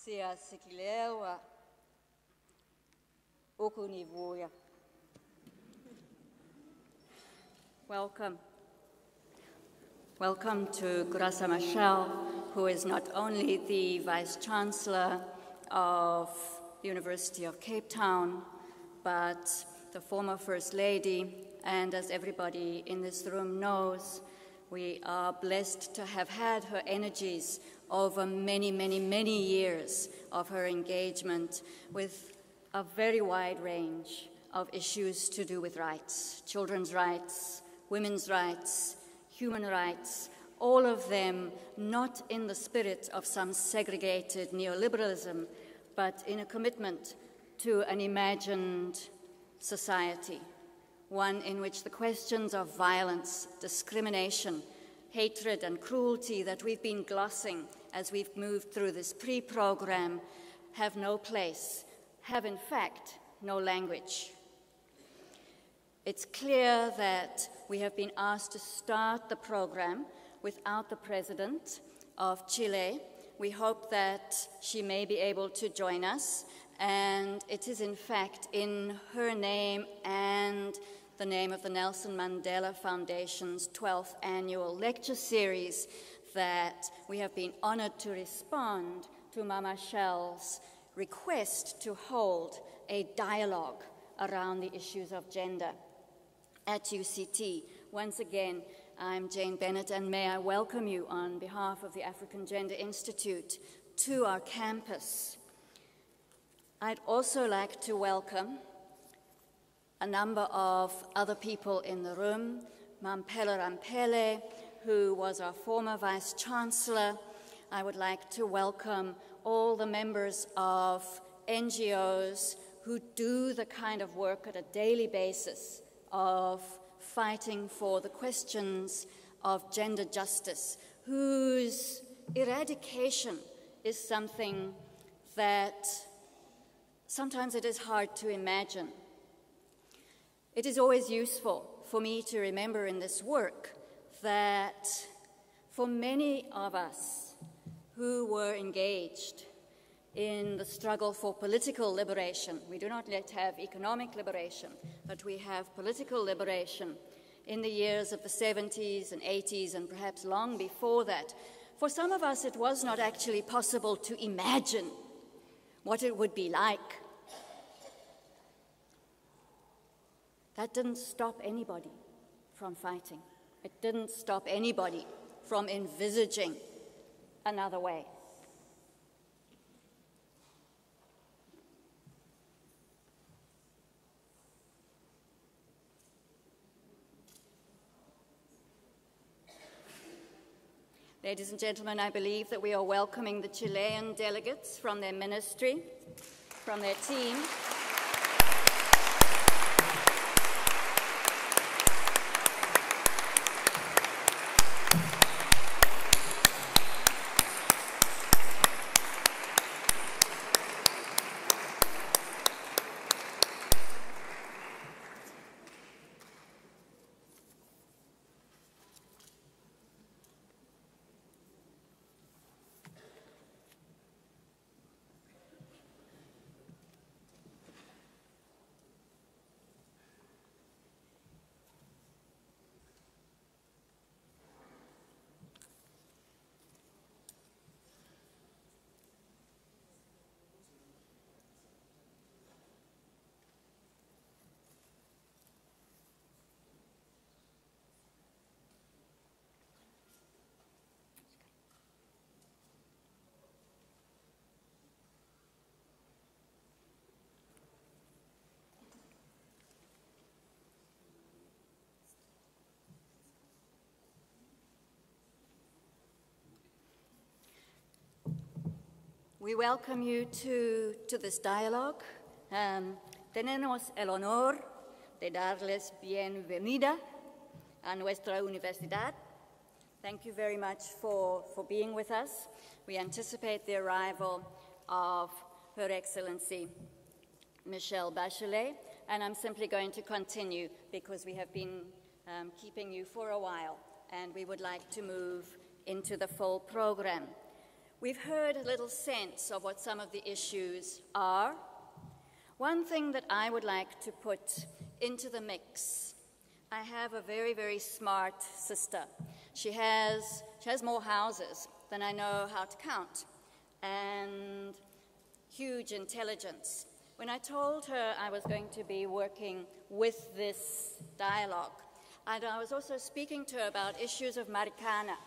Sia Sikilewa Okunivuya. Welcome. Welcome to Graça Machel, who is not only the Vice Chancellor of the University of Cape Town, but the former First Lady, and as everybody in this room knows, we are blessed to have had her energies over many, many, many years of her engagement with a very wide range of issues to do with rights, children's rights, women's rights, human rights, all of them not in the spirit of some segregated neoliberalism, but in a commitment to an imagined society, one in which the questions of violence, discrimination, hatred and cruelty that we've been glossing as we've moved through this pre-program have no place, have in fact no language. It's clear that we have been asked to start the program without the President of Chile. We hope that she may be able to join us, and it is in fact in her name and the name of the Nelson Mandela Foundation's 12th annual lecture series that we have been honored to respond to Machel's request to hold a dialogue around the issues of gender at UCT. Once again, I'm Jane Bennet, and may I welcome you on behalf of the African Gender Institute to our campus. I'd also like to welcome a number of other people in the room, Machel, who was our former Vice Chancellor. I would like to welcome all the members of NGOs who do the kind of work at a daily basis of fighting for the questions of gender justice, whose eradication is something that sometimes it is hard to imagine. It is always useful for me to remember in this work that for many of us who were engaged in the struggle for political liberation, we do not yet have economic liberation, but we have political liberation in the years of the 70s and 80s and perhaps long before that. For some of us, it was not actually possible to imagine what it would be like. That didn't stop anybody from fighting. It didn't stop anybody from envisaging another way. Ladies and gentlemen, I believe that we are welcoming the Chilean delegates from their ministry, from their team. We welcome you to this dialogue. Tenemos el honor de darles bienvenida a nuestra universidad. Thank you very much for being with us. We anticipate the arrival of Her Excellency Michelle Bachelet, and I'm simply going to continue because we have been keeping you for a while, and we would like to move into the full program. We've heard a little sense of what some of the issues are. One thing that I would like to put into the mix, I have a very, very smart sister. She has more houses than I know how to count, and huge intelligence. When I told her I was going to be working with this dialogue, and I was also speaking to her about issues of Marikana,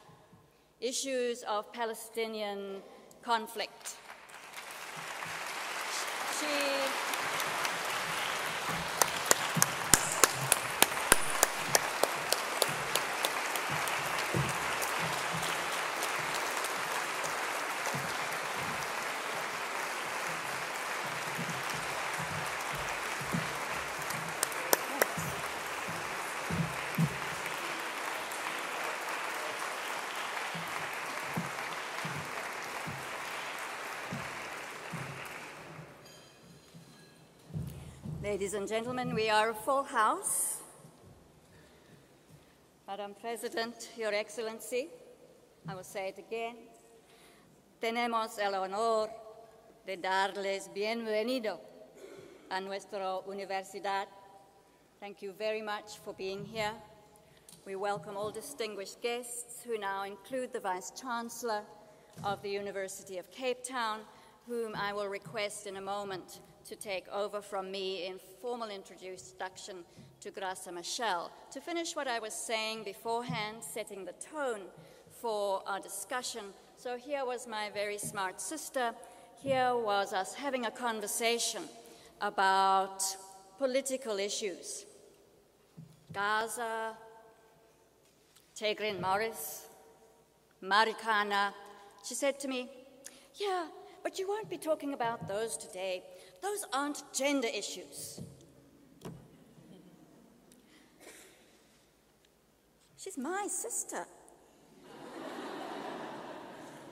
issues of Palestinian conflict. Ladies and gentlemen, we are a full house. Madam President, Your Excellency, I will say it again. Tenemos el honor de darles bienvenido a nuestra universidad. Thank you very much for being here. We welcome all distinguished guests who now include the Vice-Chancellor of the University of Cape Town, whom I will request in a moment to take over from me in formal introduction to Graça Machel. To finish what I was saying beforehand, setting the tone for our discussion. So here was my very smart sister. Here was us having a conversation about political issues. Gaza, Tigray Morris, Marikana. She said to me, yeah, but you won't be talking about those today. Those aren't gender issues. She's my sister.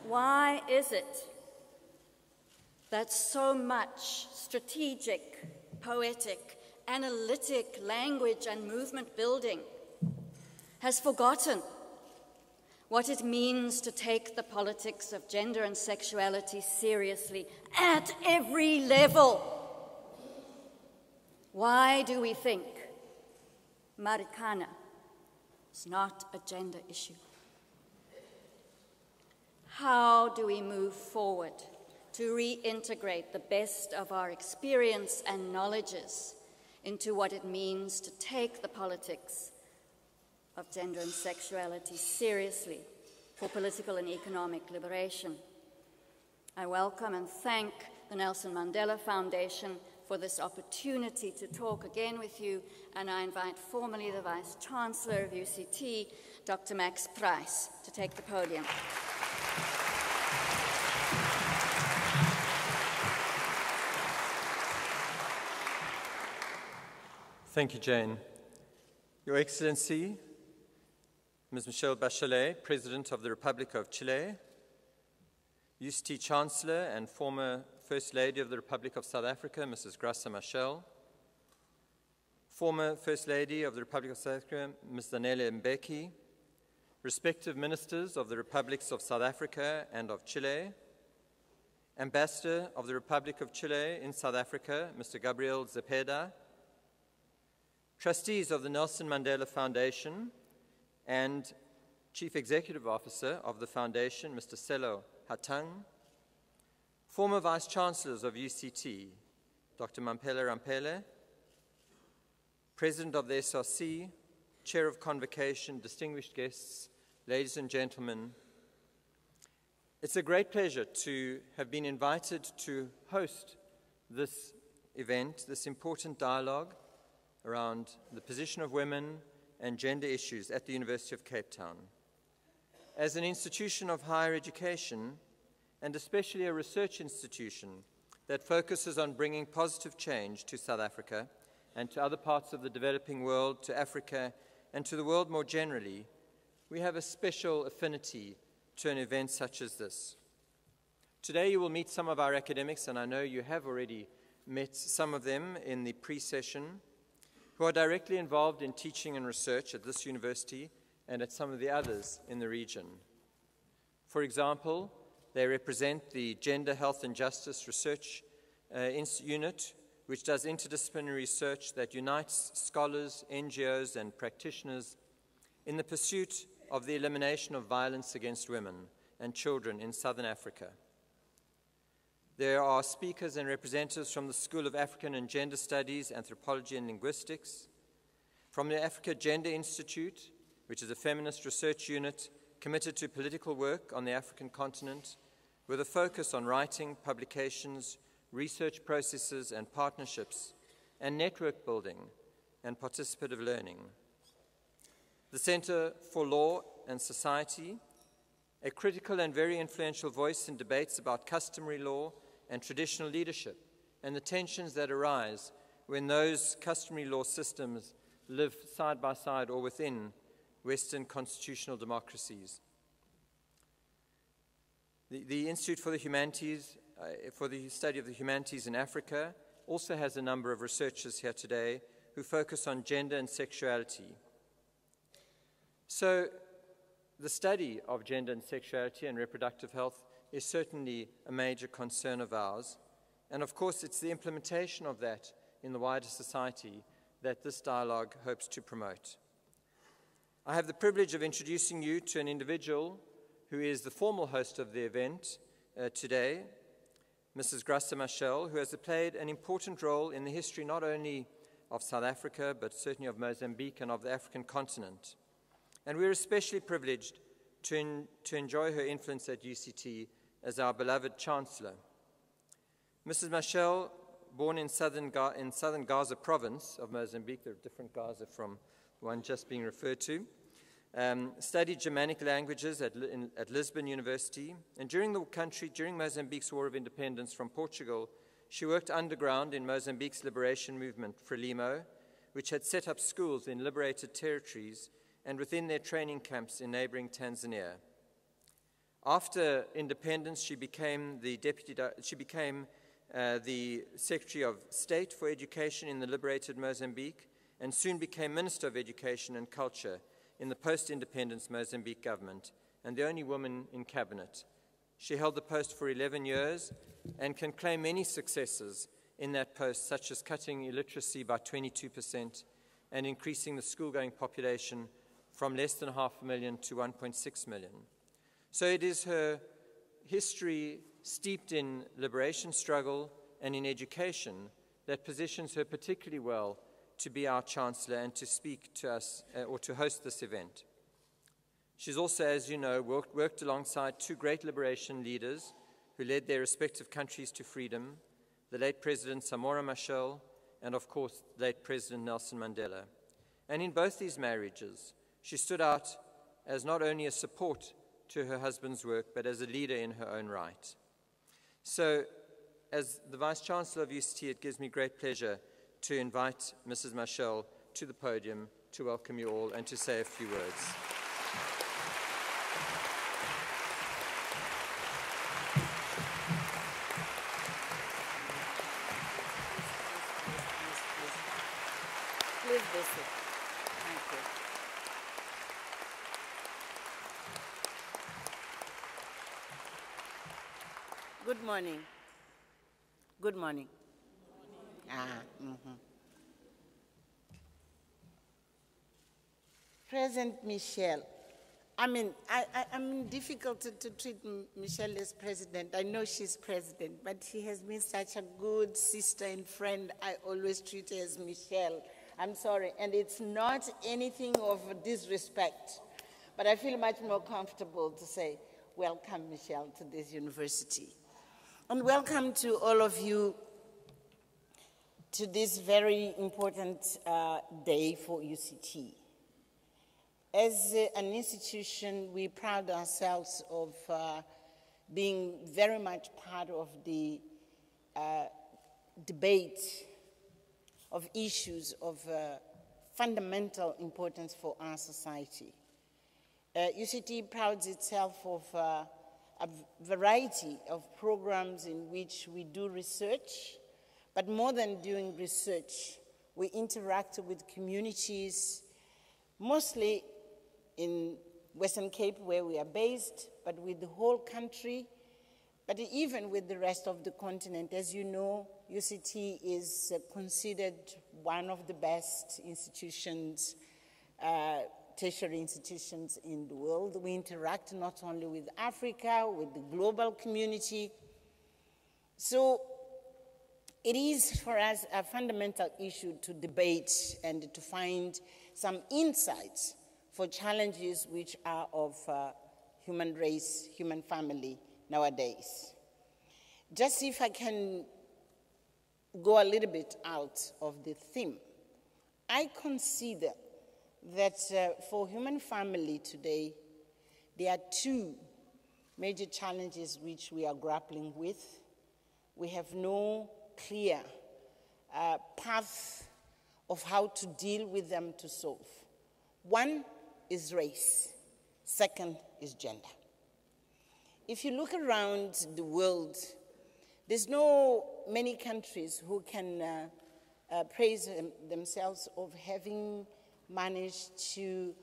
Why is it that so much strategic, poetic, analytic language and movement building has forgotten what it means to take the politics of gender and sexuality seriously at every level? Why do we think Marikana is not a gender issue? How do we move forward to reintegrate the best of our experience and knowledges into what it means to take the politics of gender and sexuality seriously for political and economic liberation? I welcome and thank the Nelson Mandela Foundation for this opportunity to talk again with you, and I invite formally the Vice-Chancellor of UCT, Dr. Max Price, to take the podium. Thank you, Jane. Your Excellency, Ms. Michelle Bachelet, President of the Republic of Chile, UCT Chancellor and former First Lady of the Republic of South Africa, Mrs. Graça Machel, former First Lady of the Republic of South Africa, Ms. Zanele Mbeki, respective ministers of the Republics of South Africa and of Chile, Ambassador of the Republic of Chile in South Africa, Mr. Gabriel Zepeda, trustees of the Nelson Mandela Foundation and Chief Executive Officer of the Foundation, Mr. Sello Hatang, former Vice-Chancellors of UCT, Dr. Mampela Rampele, President of the SRC, Chair of Convocation, distinguished guests, ladies and gentlemen. It's a great pleasure to have been invited to host this event, this important dialogue around the position of women and gender issues at the University of Cape Town. As an institution of higher education, and especially a research institution that focuses on bringing positive change to South Africa and to other parts of the developing world, to Africa, and to the world more generally, we have a special affinity to an event such as this. Today you will meet some of our academics, and I know you have already met some of them in the pre-session, who are directly involved in teaching and research at this university and at some of the others in the region. For example, They represent the Gender, Health and Justice Research Unit, which does interdisciplinary research that unites scholars, NGOs, and practitioners in the pursuit of the elimination of violence against women and children in Southern Africa. There are speakers and representatives from the School of African and Gender Studies, Anthropology and Linguistics, from the Africa Gender Institute, which is a feminist research unit committed to political work on the African continent, with a focus on writing, publications, research processes and partnerships, and network building and participative learning. The Center for Law and Society, a critical and very influential voice in debates about customary law and traditional leadership, and the tensions that arise when those customary law systems live side by side or within Western constitutional democracies. The Institute for the Humanities, for the Study of the Humanities in Africa, also has a number of researchers here today who focus on gender and sexuality. So the study of gender and sexuality and reproductive health is certainly a major concern of ours. And of course, it's the implementation of that in the wider society that this dialogue hopes to promote. I have the privilege of introducing you to an individual who is the formal host of the event today, Mrs. Graça Machel, who has played an important role in the history not only of South Africa, but certainly of Mozambique and of the African continent. And we're especially privileged to enjoy her influence at UCT as our beloved Chancellor. Mrs. Machel, born in southern Gaza province of Mozambique, there are different Gaza from the one just being referred to, studied Germanic languages at Lisbon University, and during Mozambique's War of Independence from Portugal, she worked underground in Mozambique's liberation movement, Frelimo, which had set up schools in liberated territories and within their training camps in neighboring Tanzania. After independence, she became the Secretary of State for Education in the liberated Mozambique, and soon became Minister of Education and Culture in the post-independence Mozambique government, and the only woman in cabinet. She held the post for 11 years and can claim many successes in that post, such as cutting illiteracy by 22% and increasing the school-going population from less than 500,000 to 1.6 million. So it is her history steeped in liberation struggle and in education that positions her particularly well to be our Chancellor and to speak to us or to host this event. She's also, as you know, worked alongside two great liberation leaders who led their respective countries to freedom, the late President Machel and, of course, the late President Nelson Mandela. And in both these marriages, she stood out as not only a support to her husband's work, but as a leader in her own right. So, as the Vice-Chancellor of UCT, it gives me great pleasure to invite Mrs. Machel to the podium to welcome you all and to say a few words. Please visit. Thank you. Good morning. Good morning. President Michelle, I'm difficult to treat Michelle as president. I know she's president, but she has been such a good sister and friend. I always treat her as Michelle. I'm sorry, and it's not anything of disrespect, but I feel much more comfortable to say, welcome, Michelle, to this university. And welcome to all of you to this very important day for UCT. As an institution, we pride ourselves of being very much part of the debate of issues of fundamental importance for our society. UCT prides itself of a variety of programs in which we do research, but more than doing research, we interact with communities, mostly in Western Cape, where we are based, but with the whole country, But even with the rest of the continent, as you know, UCT is considered one of the best institutions, tertiary institutions in the world. We interact not only with Africa, with the global community. So it is for us a fundamental issue to debate and to find some insights for challenges which are of human race, human family nowadays. Just if I can go a little bit out of the theme, I consider that for human family today, there are two major challenges which we are grappling with. We have no clear path of how to deal with them to solve. One is race, second is gender. If you look around the world, there's no many countries who can praise themselves of having managed to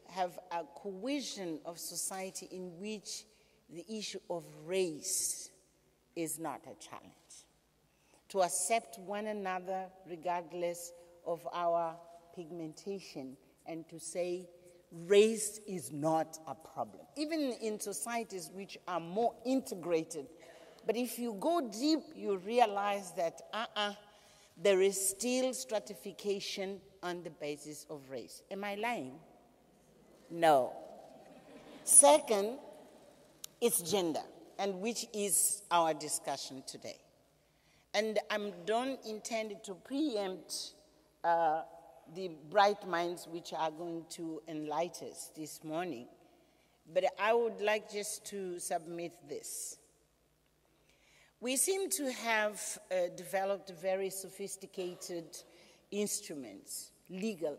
have a cohesion of society in which the issue of race is not a challenge. To accept one another regardless of our pigmentation and to say race is not a problem. Even in societies which are more integrated, but if you go deep, you realize that there is still stratification on the basis of race. Am I lying? No. Second, it's gender, and which is our discussion today. And I don't intend to preempt the bright minds which are going to enlighten us this morning, but I would like just to submit this. We seem to have developed very sophisticated instruments, legal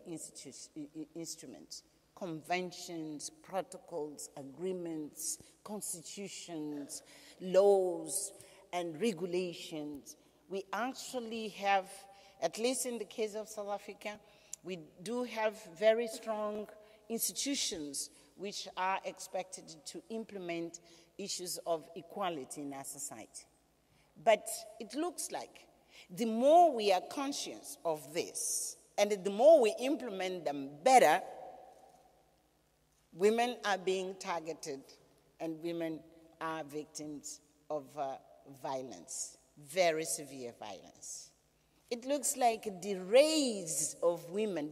instruments, conventions, protocols, agreements, constitutions, laws, and regulations. We actually have, at least in the case of South Africa, we do have very strong institutions which are expected to implement issues of equality in our society. But it looks like the more we are conscious of this and the more we implement them better, women are being targeted and women are victims of violence, very severe violence. It looks like the rise of women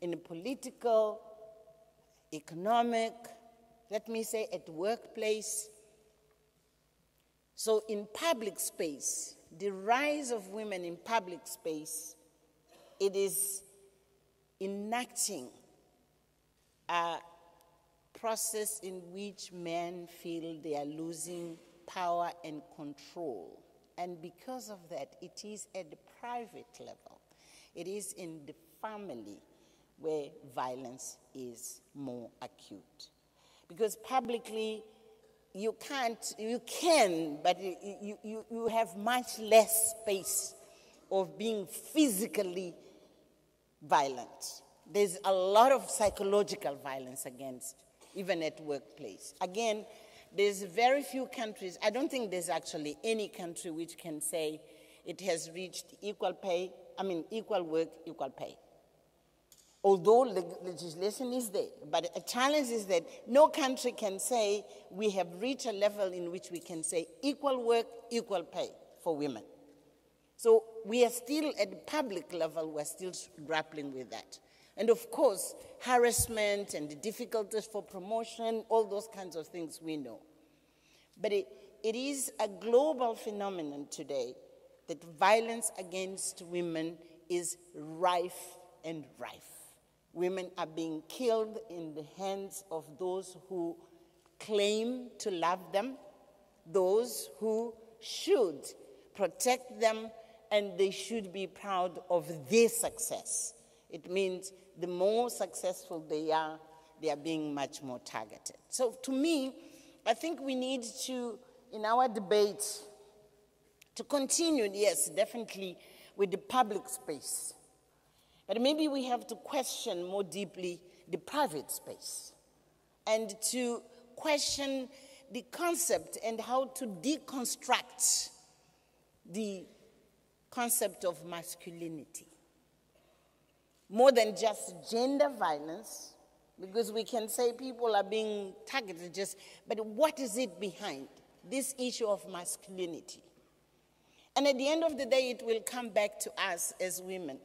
in the political, economic, let me say at workplace. So in public space, the rise of women in public space, it is enacting a process in which men feel they are losing power and control. And because of that, it is at the private level. It is in the family where violence is more acute. Because publicly, you can, but you have much less space of being physically violent. There's a lot of psychological violence against, even at workplace. Again, there's very few countries, I don't think there's actually any country which can say it has reached equal work, equal pay. Although legislation is there, but a challenge is that no country can say we have reached a level in which we can say equal work, equal pay for women. So we are still at the public level, we're still grappling with that. And of course, harassment and the difficulties for promotion, all those kinds of things we know. But it is a global phenomenon today that violence against women is rife and rife. Women are being killed in the hands of those who claim to love them, those who should protect them, and they should be proud of their success. It means the more successful they are being much more targeted. So to me, I think we need to, in our debate, to continue, yes, definitely, with the public space. But maybe we have to question more deeply the private space and to question the concept and how to deconstruct the concept of masculinity. More than just gender violence, because we can say people are being targeted, but what is it behind this issue of masculinity? And at the end of the day, it will come back to us as women,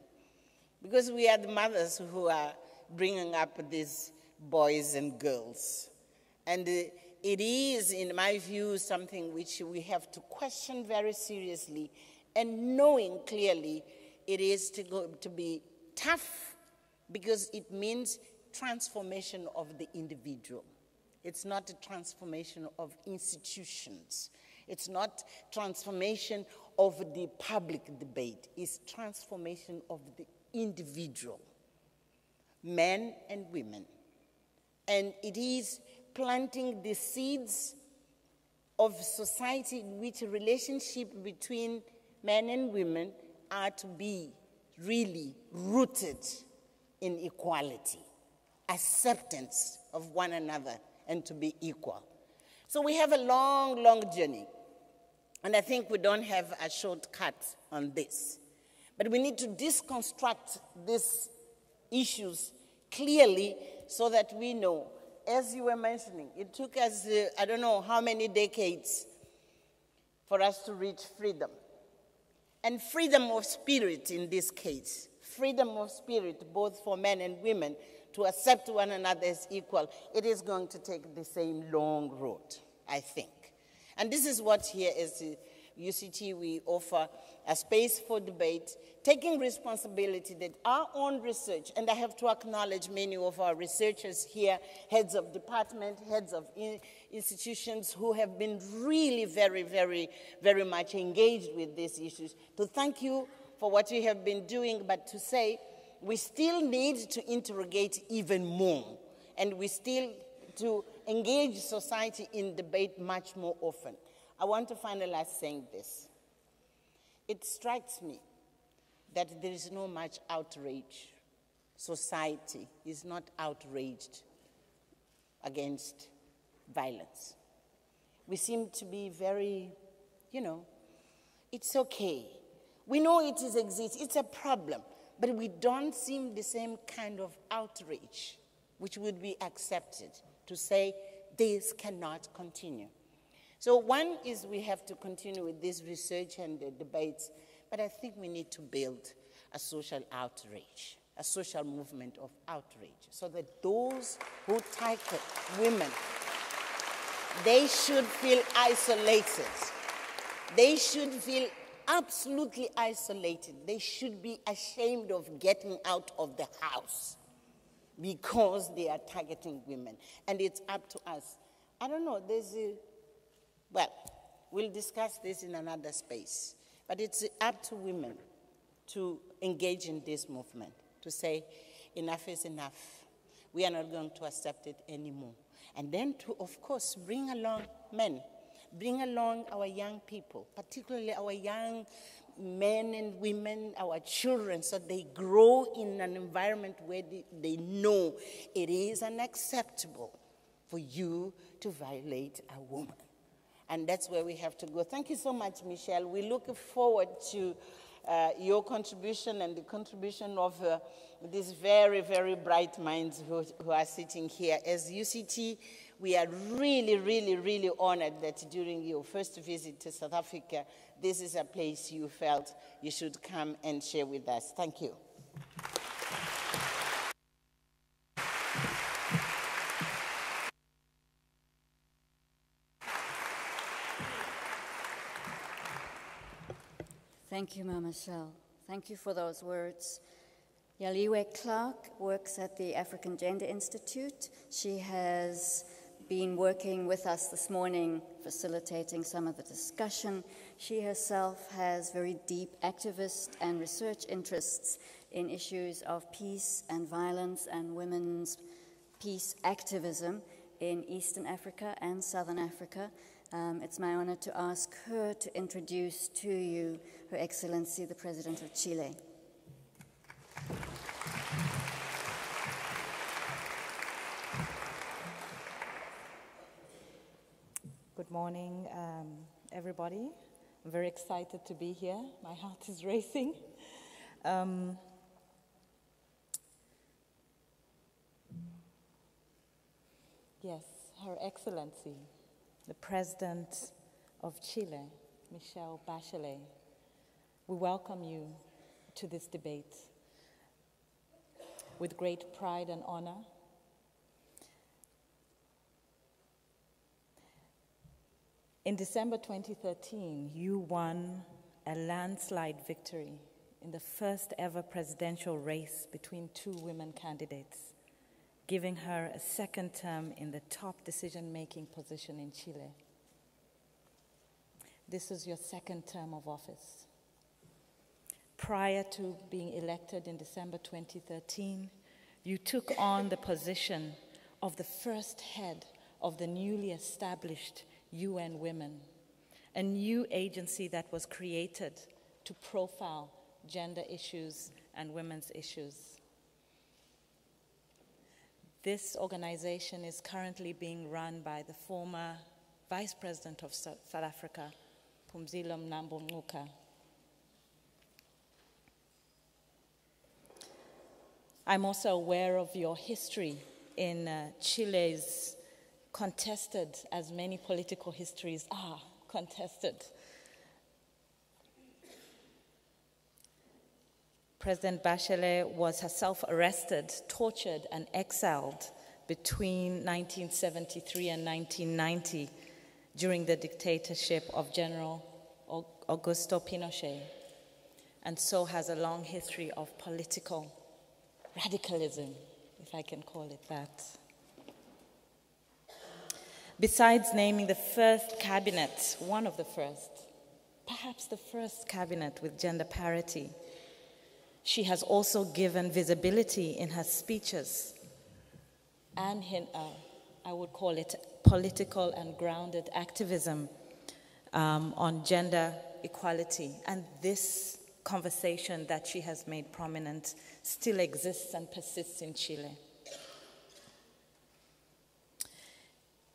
because we are the mothers who are bringing up these boys and girls. And it is, in my view, something which we have to question very seriously, and knowing clearly it is to be tough, because it means transformation of the individual. It's not a transformation of institutions. It's not transformation of the public debate. It's transformation of the individual, men and women. And it is planting the seeds of society in which a relationship between men and women are to be really rooted in equality, acceptance of one another, and to be equal. So we have a long, long journey. And I think we don't have a shortcut on this. But we need to deconstruct these issues clearly so that we know. As you were mentioning, it took us, I don't know how many decades for us to reach freedom. And freedom of spirit in this case, freedom of spirit both for men and women to accept one another as equal, it is going to take the same long road, I think. And this is what here as the UCT we offer a space for debate, taking responsibility that our own research, and I have to acknowledge many of our researchers here, heads of department, heads of institutions who have been really very, very, very much engaged with these issues, to thank you for what you have been doing, but to say we still need to interrogate even more, and we still to engage society in debate much more often. I want to finalize saying this. It strikes me that there is no much outrage. Society is not outraged against violence. We seem to be very, it's okay. We know it exists, it's a problem, but we don't seem the same kind of outrage which would be accepted to say this cannot continue. So one is we have to continue with this research and the debates, but I think we need to build a social outrage, a social movement of outrage, so that those who target women, they should feel isolated. They should feel absolutely isolated. They should be ashamed of getting out of the house because they are targeting women. And it's up to us. I don't know, we'll discuss this in another space, but it's up to women to engage in this movement, to say enough is enough. We are not going to accept it anymore. And then to, of course, bring along men, bring along our young people, particularly our young men and women, our children, so they grow in an environment where they know it is unacceptable for you to violate a woman. And that's where we have to go. Thank you so much, Michelle. We look forward to your contribution and the contribution of these very, very bright minds who are sitting here. As UCT, we are really, really, really honored that during your first visit to South Africa, this is a place you felt you should come and share with us. Thank you. Thank you, Machel. Thank you for those words. Yaliwe Clark works at the African Gender Institute. She has been working with us this morning, facilitating some of the discussion. She herself has very deep activist and research interests in issues of peace and violence and women's peace activism in Eastern Africa and Southern Africa. It's my honor to ask her to introduce to you Her Excellency, the President of Chile. morning, everybody. I'm very excited to be here. My heart is racing. Yes, Her Excellency, the President of Chile, Michelle Bachelet, we welcome you to this debate with great pride and honor. In December 2013, you won a landslide victory in the first ever presidential race between two women candidates, giving her a second term in the top decision-making position in Chile. This is your second term of office. Prior to being elected in December 2013, you took on the position of the first head of the newly established UN Women, a new agency that was created to profile gender issues and women's issues. This organization is currently being run by the former Vice President of South Africa, Phumzile Mlambo-Ngcuka. I'm also aware of your history in Chile's contested, as many political histories are contested. President Bachelet was herself arrested, tortured, and exiled between 1973 and 1990 during the dictatorship of General Augusto Pinochet, and so has a long history of political radicalism, if I can call it that. Besides naming the first cabinet, one of the first, perhaps the first cabinet with gender parity, she has also given visibility in her speeches and I would call it political and grounded activism on gender equality. And this conversation that she has made prominent still exists and persists in Chile.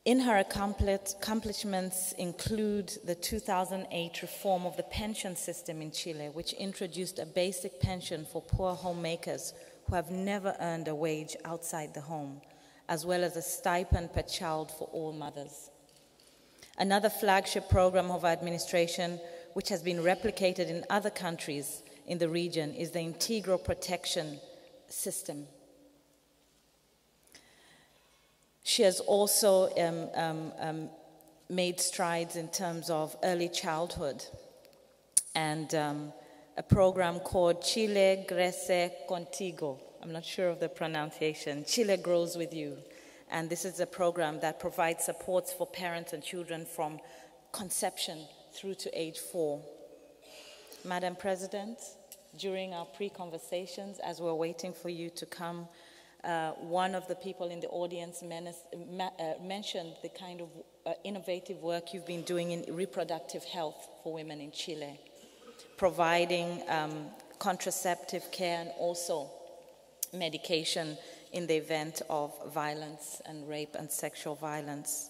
In her accomplishments include the 2008 reform of the pension system in Chile, which introduced a basic pension for poor homemakers who have never earned a wage outside the home, as well as a stipend per child for all mothers. Another flagship program of our administration, which has been replicated in other countries in the region, is the Integral Protection System. She has also made strides in terms of early childhood and a program called Chile Crece Contigo. I'm not sure of the pronunciation. Chile Grows With You. And this is a program that provides supports for parents and children from conception through to age 4. Madam President, during our pre-conversations, as we're waiting for you to come, one of the people in the audience mentioned the kind of innovative work you've been doing in reproductive health for women in Chile, providing contraceptive care and also medication in the event of violence and rape and sexual violence.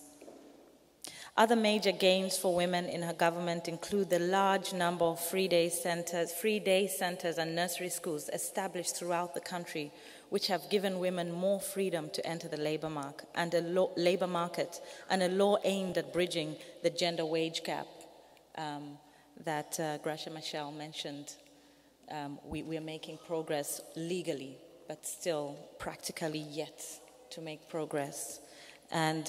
Other major gains for women in her government include the large number of free day centers and nursery schools established throughout the country, which have given women more freedom to enter the labor market and a law aimed at bridging the gender wage gap that Graça Machel mentioned. We are making progress legally, but still practically yet to make progress. And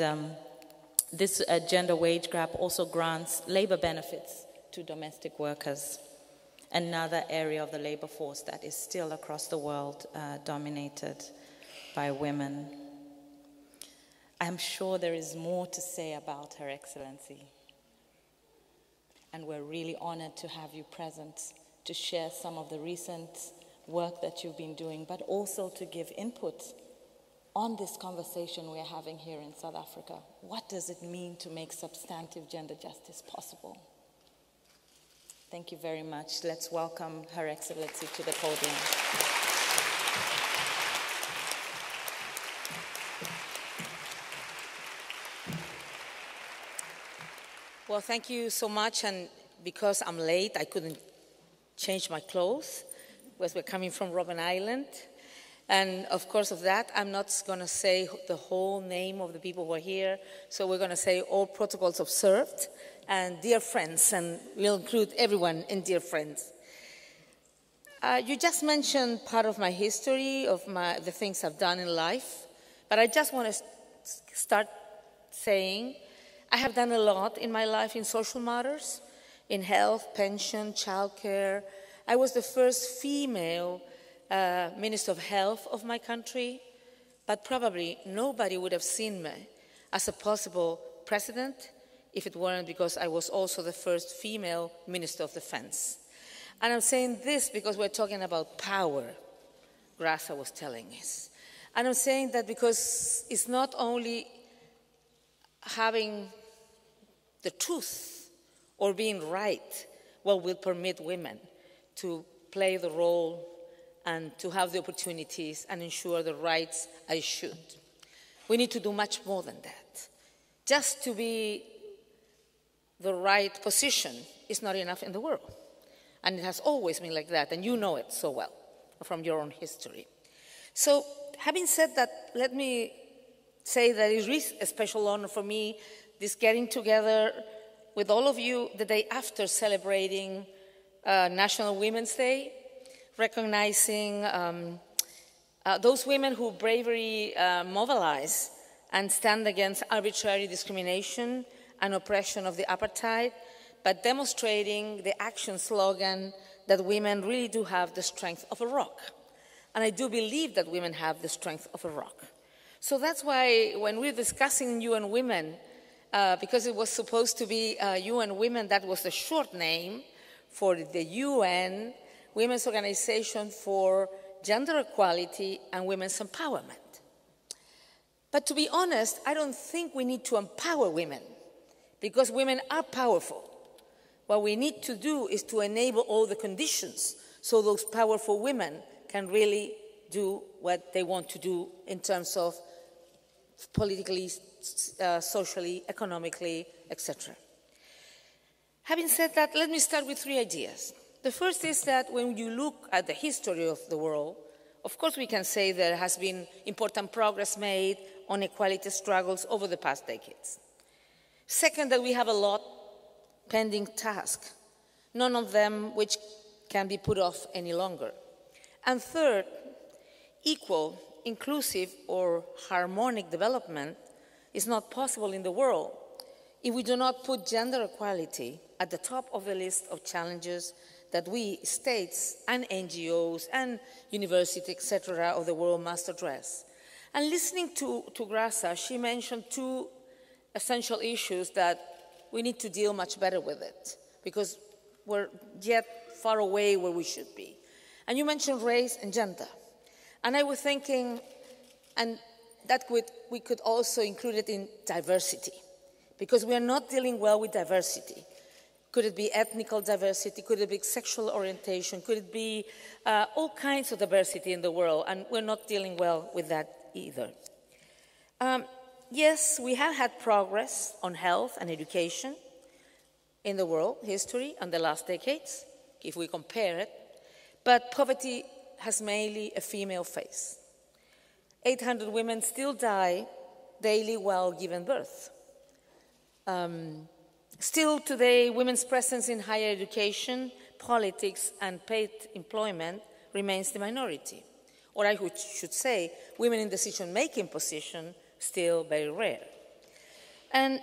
this gender wage gap also grants labor benefits to domestic workers, another area of the labor force that is still across the world dominated by women. I'm sure there is more to say about Her Excellency, and we're really honored to have you present to share some of the recent work that you've been doing, but also to give input on this conversation we're having here in South Africa. What does it mean to make substantive gender justice possible? Thank you very much. Let's welcome Her Excellency to the podium. Well, thank you so much. And because I'm late, I couldn't change my clothes, because we're coming from Robben Island. And of course of that, I'm not going to say the whole name of the people who are here. So we're going to say all protocols observed and dear friends, and we'll include everyone in dear friends. You just mentioned part of my history, of the things I've done in life. But I just want to start saying I have done a lot in my life in social matters, in health, pension, childcare. I was the first female Minister of Health of my country, but probably nobody would have seen me as a possible president if it weren't because I was also the first female Minister of Defense. And I'm saying this because we're talking about power, Graça was telling us. And I'm saying that because it's not only having the truth or being right what will permit women to play the role and to have the opportunities and ensure the rights I should. We need to do much more than that. Just to be the right position is not enough in the world. And it has always been like that, and you know it so well from your own history. So, having said that, let me say that it is a special honor for me, this getting together with all of you the day after celebrating National Women's Day, recognizing those women who bravely mobilize and stand against arbitrary discrimination and oppression of the apartheid, but demonstrating the action slogan that women really do have the strength of a rock. And I do believe that women have the strength of a rock. So that's why when we're discussing UN Women, because it was supposed to be UN Women, that was the short name for the UN, Women's Organization for Gender Equality and Women's Empowerment. But to be honest, I don't think we need to empower women, because women are powerful. What we need to do is to enable all the conditions so those powerful women can really do what they want to do in terms of politically, socially, economically, etc. Having said that, let me start with 3 ideas. The first is that when you look at the history of the world, of course we can say there has been important progress made on equality struggles over the past decades. Second, that we have a lot pending tasks, none of them which can be put off any longer. And third, equal, inclusive, or harmonic development is not possible in the world if we do not put gender equality at the top of the list of challenges that we, states and NGOs and universities, etc., of the world must address. And listening to Graça, she mentioned 2 essential issues that we need to deal much better with it, because we're yet far away where we should be. And you mentioned race and gender. And I was thinking, and that we could also include it in diversity, because we are not dealing well with diversity. Could it be ethnical diversity? Could it be sexual orientation? Could it be all kinds of diversity in the world? And we're not dealing well with that either. Yes, we have had progress on health and education in the world history in the last decades, if we compare it, but poverty has mainly a female face. 800 women still die daily while giving birth. Still today, women's presence in higher education, politics, and paid employment remains the minority. Or I should say, women in decision-making position still very rare. And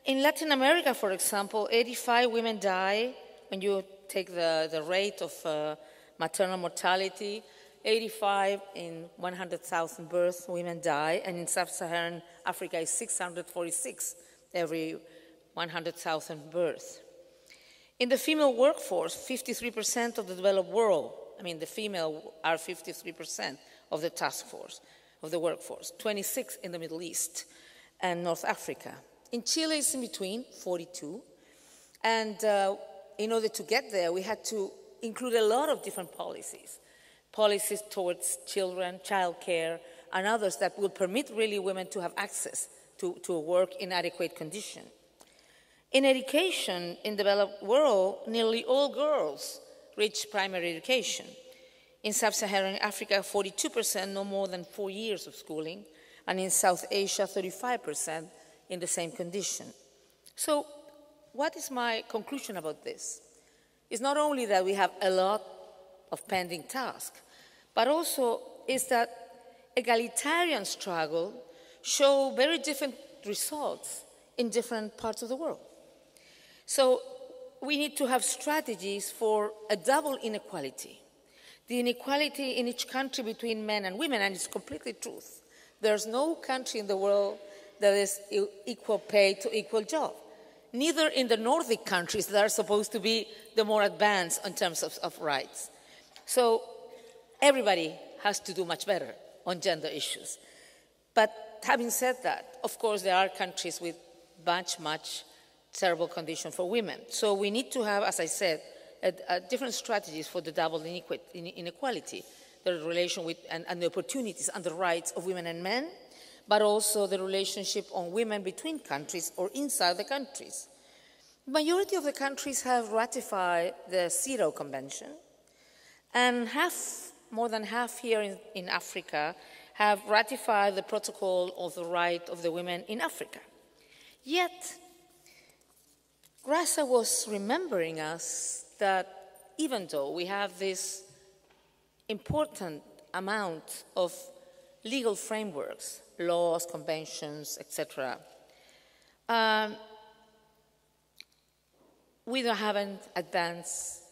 in Latin America, for example, 85 women die when you take the rate of maternal mortality. 85 in 100,000 births, women die, and in sub-Saharan Africa is 646 every 100,000 births. In the female workforce, 53% of the developed world, the female are 53% of the task force, of the workforce, 26 in the Middle East and North Africa. In Chile, it's in between, 42. And in order to get there, we had to include a lot of different policies. Policies towards children, childcare, and others that will permit really women to have access to work in adequate condition. In education, in the developed world, nearly all girls reach primary education. In sub-Saharan Africa, 42% no more than 4 years of schooling, and in South Asia, 35% in the same condition. So what is my conclusion about this? It's not only that we have a lot of pending tasks, but also is that egalitarian struggle show very different results in different parts of the world. So we need to have strategies for a double inequality. The inequality in each country between men and women, and it's completely true. There's no country in the world that is equal pay to equal job. Neither in the Nordic countries that are supposed to be the more advanced in terms of rights. So everybody has to do much better on gender issues. But having said that, of course, there are countries with much terrible conditions for women. So we need to have, as I said, different strategies for the double inequality, the relation with and the opportunities and the rights of women and men, but also the relationship on women between countries or inside the countries. The majority of the countries have ratified the Zero Convention, and more than half here in Africa have ratified the Protocol of the Right of the Women in Africa. Yet, Graça was remembering us that even though we have this important amount of legal frameworks, laws, conventions, etc., we haven't advanced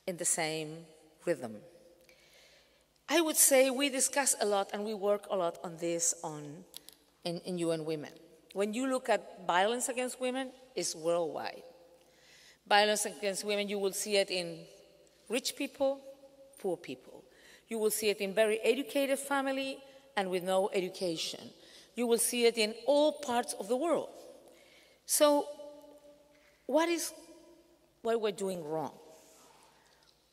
in the same rhythm. I would say we discuss a lot and we work a lot on this in UN Women. When you look at violence against women, it's worldwide. Violence against women, you will see it in rich people, poor people. You will see it in very educated family and with no education. You will see it in all parts of the world. So what is what we're doing wrong?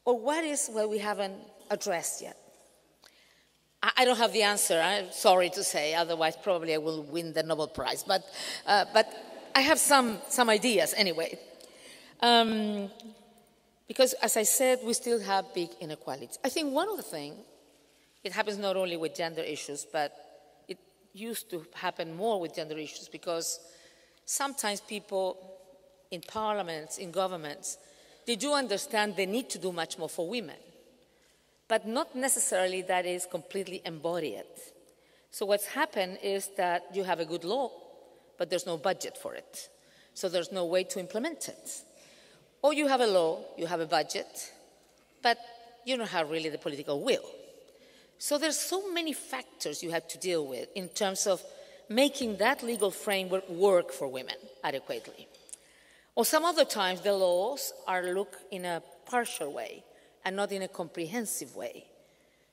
Or what is what we haven't addressed yet? I don't have the answer, I'm sorry to say, otherwise probably I will win the Nobel Prize. But I have some ideas anyway. Because as I said, we still have big inequalities. I think one of the things, it happens not only with gender issues, but it used to happen more with gender issues because sometimes people in parliaments, in governments, they do understand they need to do much more for women, but not necessarily that is completely embodied. So what's happened is that you have a good law, but there's no budget for it. So there's no way to implement it. Or you have a law, you have a budget, but you don't have really the political will. So there's so many factors you have to deal with in terms of making that legal framework work for women adequately. Or some other times the laws are looked in a partial way and not in a comprehensive way.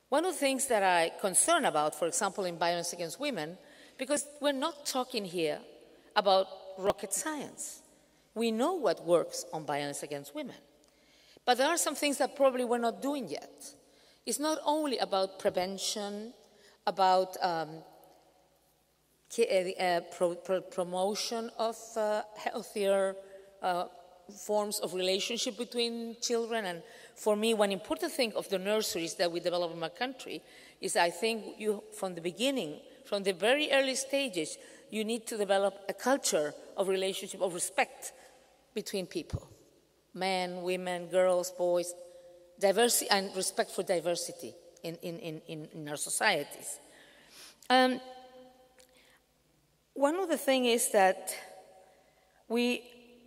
One of the things that I'm concerned about, for example, in violence against women, because we're not talking here about rocket science. We know what works on violence against women. But there are some things that probably we're not doing yet. It's not only about prevention, about promotion of healthier forms of relationship between children. And for me, one important thing of the nurseries that we develop in my country is I think you, from the beginning, from the very early stages, you need to develop a culture of relationship, of respect between people, men, women, girls, boys, diversity and respect for diversity in our societies. One of the things is that we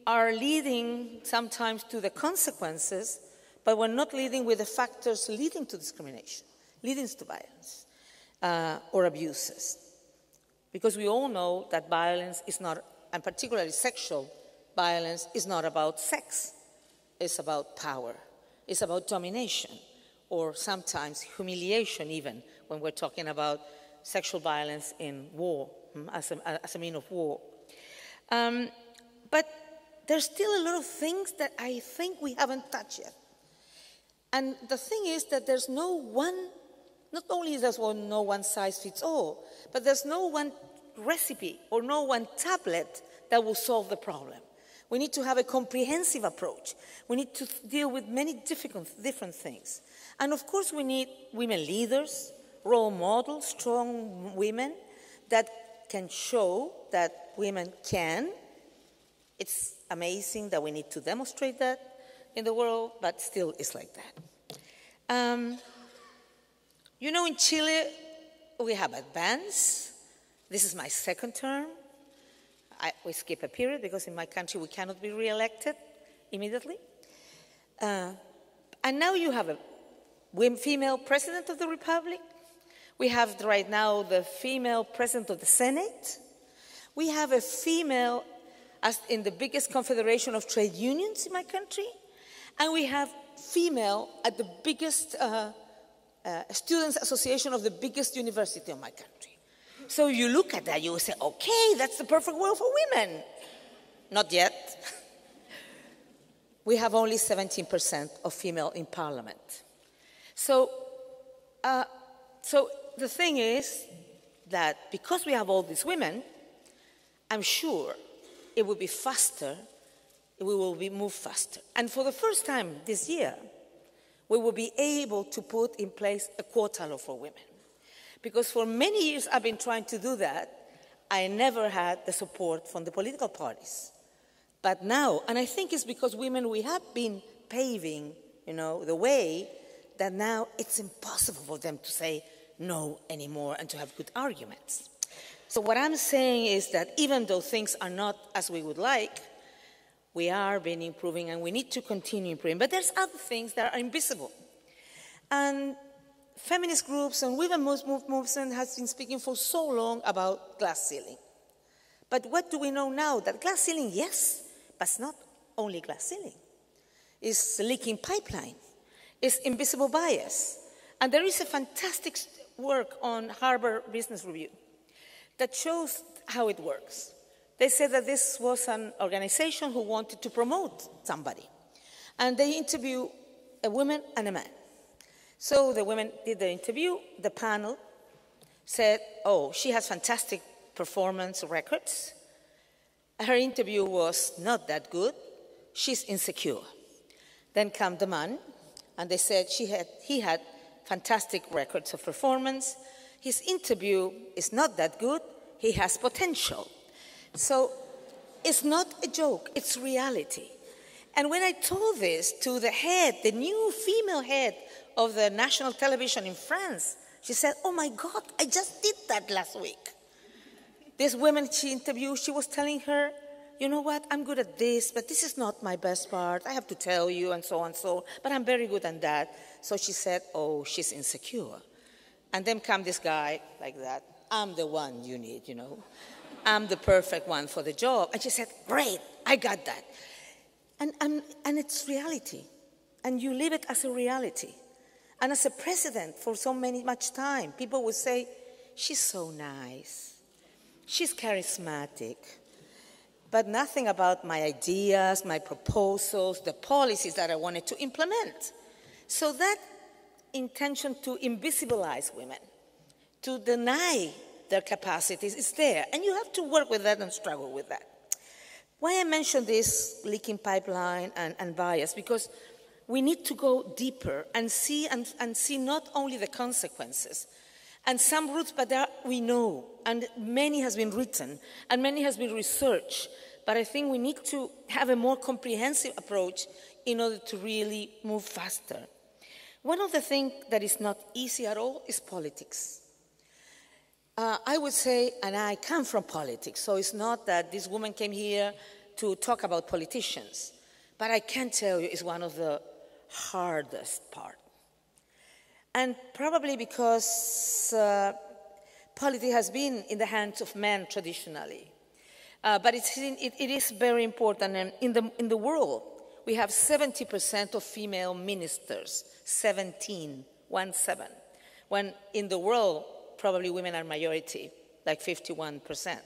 are leading sometimes to the consequences, but we're not leading with the factors leading to discrimination, leading to violence or abuses. Because we all know that violence is not, and particularly sexual violence, is not about sex. It's about power. It's about domination, or sometimes humiliation even, when we're talking about sexual violence in war, as a means of war. But there's still a lot of things that I think we haven't touched yet. And the thing is that there's no one, not only there's no one size fits all, but there's no one recipe or no one tablet that will solve the problem. We need to have a comprehensive approach. We need to deal with many different things. And of course, we need women leaders, role models, strong women that can show that women can. It's amazing that we need to demonstrate that in the world, but still it's like that. You know, in Chile, we have advanced. This is my second term. We skip a period because in my country we cannot be re-elected immediately. And now you have a female president of the Republic. We have right now the female president of the Senate. We have a female as in the biggest confederation of trade unions in my country. And we have female at the biggest students' association of the biggest university of my country. So you look at that, you will say, okay, that's the perfect world for women. Not yet. We have only 17% of female in parliament. So the thing is that because we have all these women, I'm sure it will be faster, we will move faster. And for the first time this year, we will be able to put in place a quota law for women. Because for many years I've been trying to do that, I never had the support from the political parties. But now, and I think it's because women, we have been paving, the way, that now it's impossible for them to say no anymore and to have good arguments. So what I'm saying is that even though things are not as we would like, we are been improving and we need to continue improving. But there's other things that are invisible. And feminist groups and women movement has been speaking for so long about glass ceiling. But what do we know now? That glass ceiling, yes, but it's not only glass ceiling. It's leaking pipeline. It's invisible bias. And there is a fantastic work on Harvard Business Review that shows how it works. They said that this was an organization who wanted to promote somebody. And they interviewed a woman and a man. So the women did the interview. The panel said, oh, she has fantastic performance records. Her interview was not that good. She's insecure. Then came the man, and they said he had fantastic records of performance. His interview is not that good. He has potential. So it's not a joke, it's reality. And when I told this to the head, the new female head of the national television in France, she said, oh my God, I just did that last week. This woman she interviewed, she was telling her, you know what, I'm good at this, but this is not my best part. I have to tell you and so on, but I'm very good at that. So she said, oh, she's insecure. And then come this guy like that. I'm the one you need, I'm the perfect one for the job. And she said, great, I got that. And it's reality. And you live it as a reality. And as a president for much time, people would say, she's so nice. She's charismatic. But nothing about my ideas, my proposals, the policies that I wanted to implement. So that intention to invisibilize women, to deny their capacities is there. And you have to work with that and struggle with that. Why I mention this leaking pipeline and bias? Because we need to go deeper and see not only the consequences and some roots, but we know, and many has been written and many has been researched. But I think we need to have a more comprehensive approach in order to really move faster. One of the things that is not easy at all is politics. I would say, and I come from politics, so it's not that this woman came here to talk about politicians, but I can tell you it's one of the hardest part. And probably because politics has been in the hands of men traditionally. But it is very important, and in the world, we have 70% of female ministers, 17, 1-7, when in the world, probably women are majority, like 51%.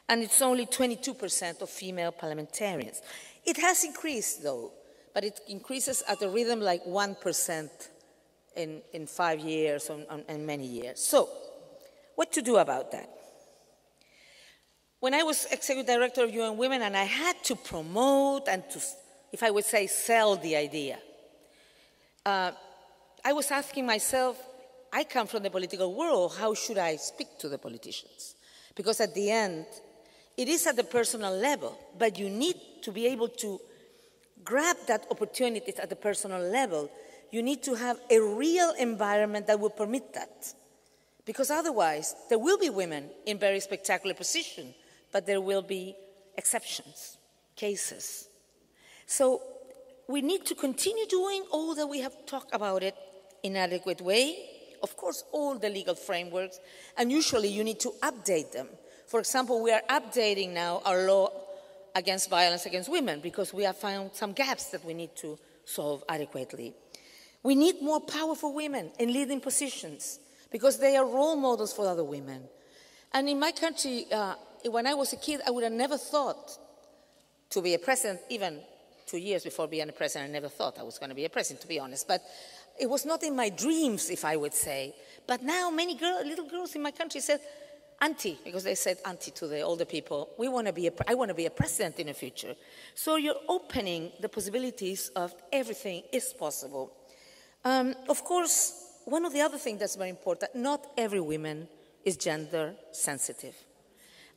And it's only 22% of female parliamentarians. It has increased, though, but it increases at a rhythm like 1% in 5 years and many years. So, what to do about that? When I was executive director of UN Women and I had to promote and to, if I would say, sell the idea, I was asking myself, I come from the political world, how should I speak to the politicians? Because at the end, it is at the personal level, but you need to be able to grab that opportunity at the personal level. You need to have a real environment that will permit that. Because otherwise, there will be women in very spectacular positions, but there will be exceptions, cases. So we need to continue doing all that we have talked about it in an adequate way. Of course, all the legal frameworks, and usually you need to update them. For example, we are updating now our law against violence against women because we have found some gaps that we need to solve adequately. We need more powerful women in leading positions because they are role models for other women. And in my country, when I was a kid, I would have never thought to be a president. Even 2 years before being a president, I never thought I was going to be a president, to be honest. But it was not in my dreams, if I would say. But now many little girls in my country said, auntie, because they said auntie to the older people, I want to be a president in the future. So you're opening the possibilities of everything is possible. Of course, one of the other things that's very important, not every woman is gender sensitive.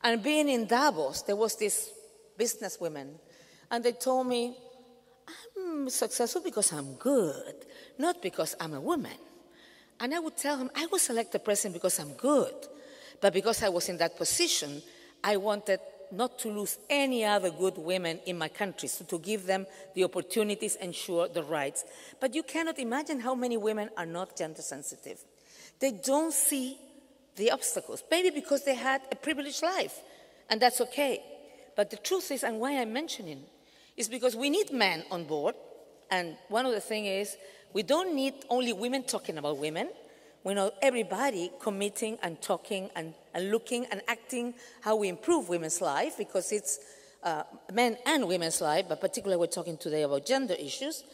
And being in Davos, there was this businesswoman, and they told me, I'm successful because I'm good, not because I'm a woman. And I would tell him, I was elected president because I'm good. But because I was in that position, I wanted not to lose any other good women in my country, so to give them the opportunities, ensure the rights. But you cannot imagine how many women are not gender sensitive. They don't see the obstacles, maybe because they had a privileged life, and that's okay. But the truth is, and why I'm mentioning, is because we need men on board, and one of the things is, we don't need only women talking about women. We know everybody committing and talking and looking and acting how we improve women's life, because it's men and women's life, but particularly we're talking today about gender issues.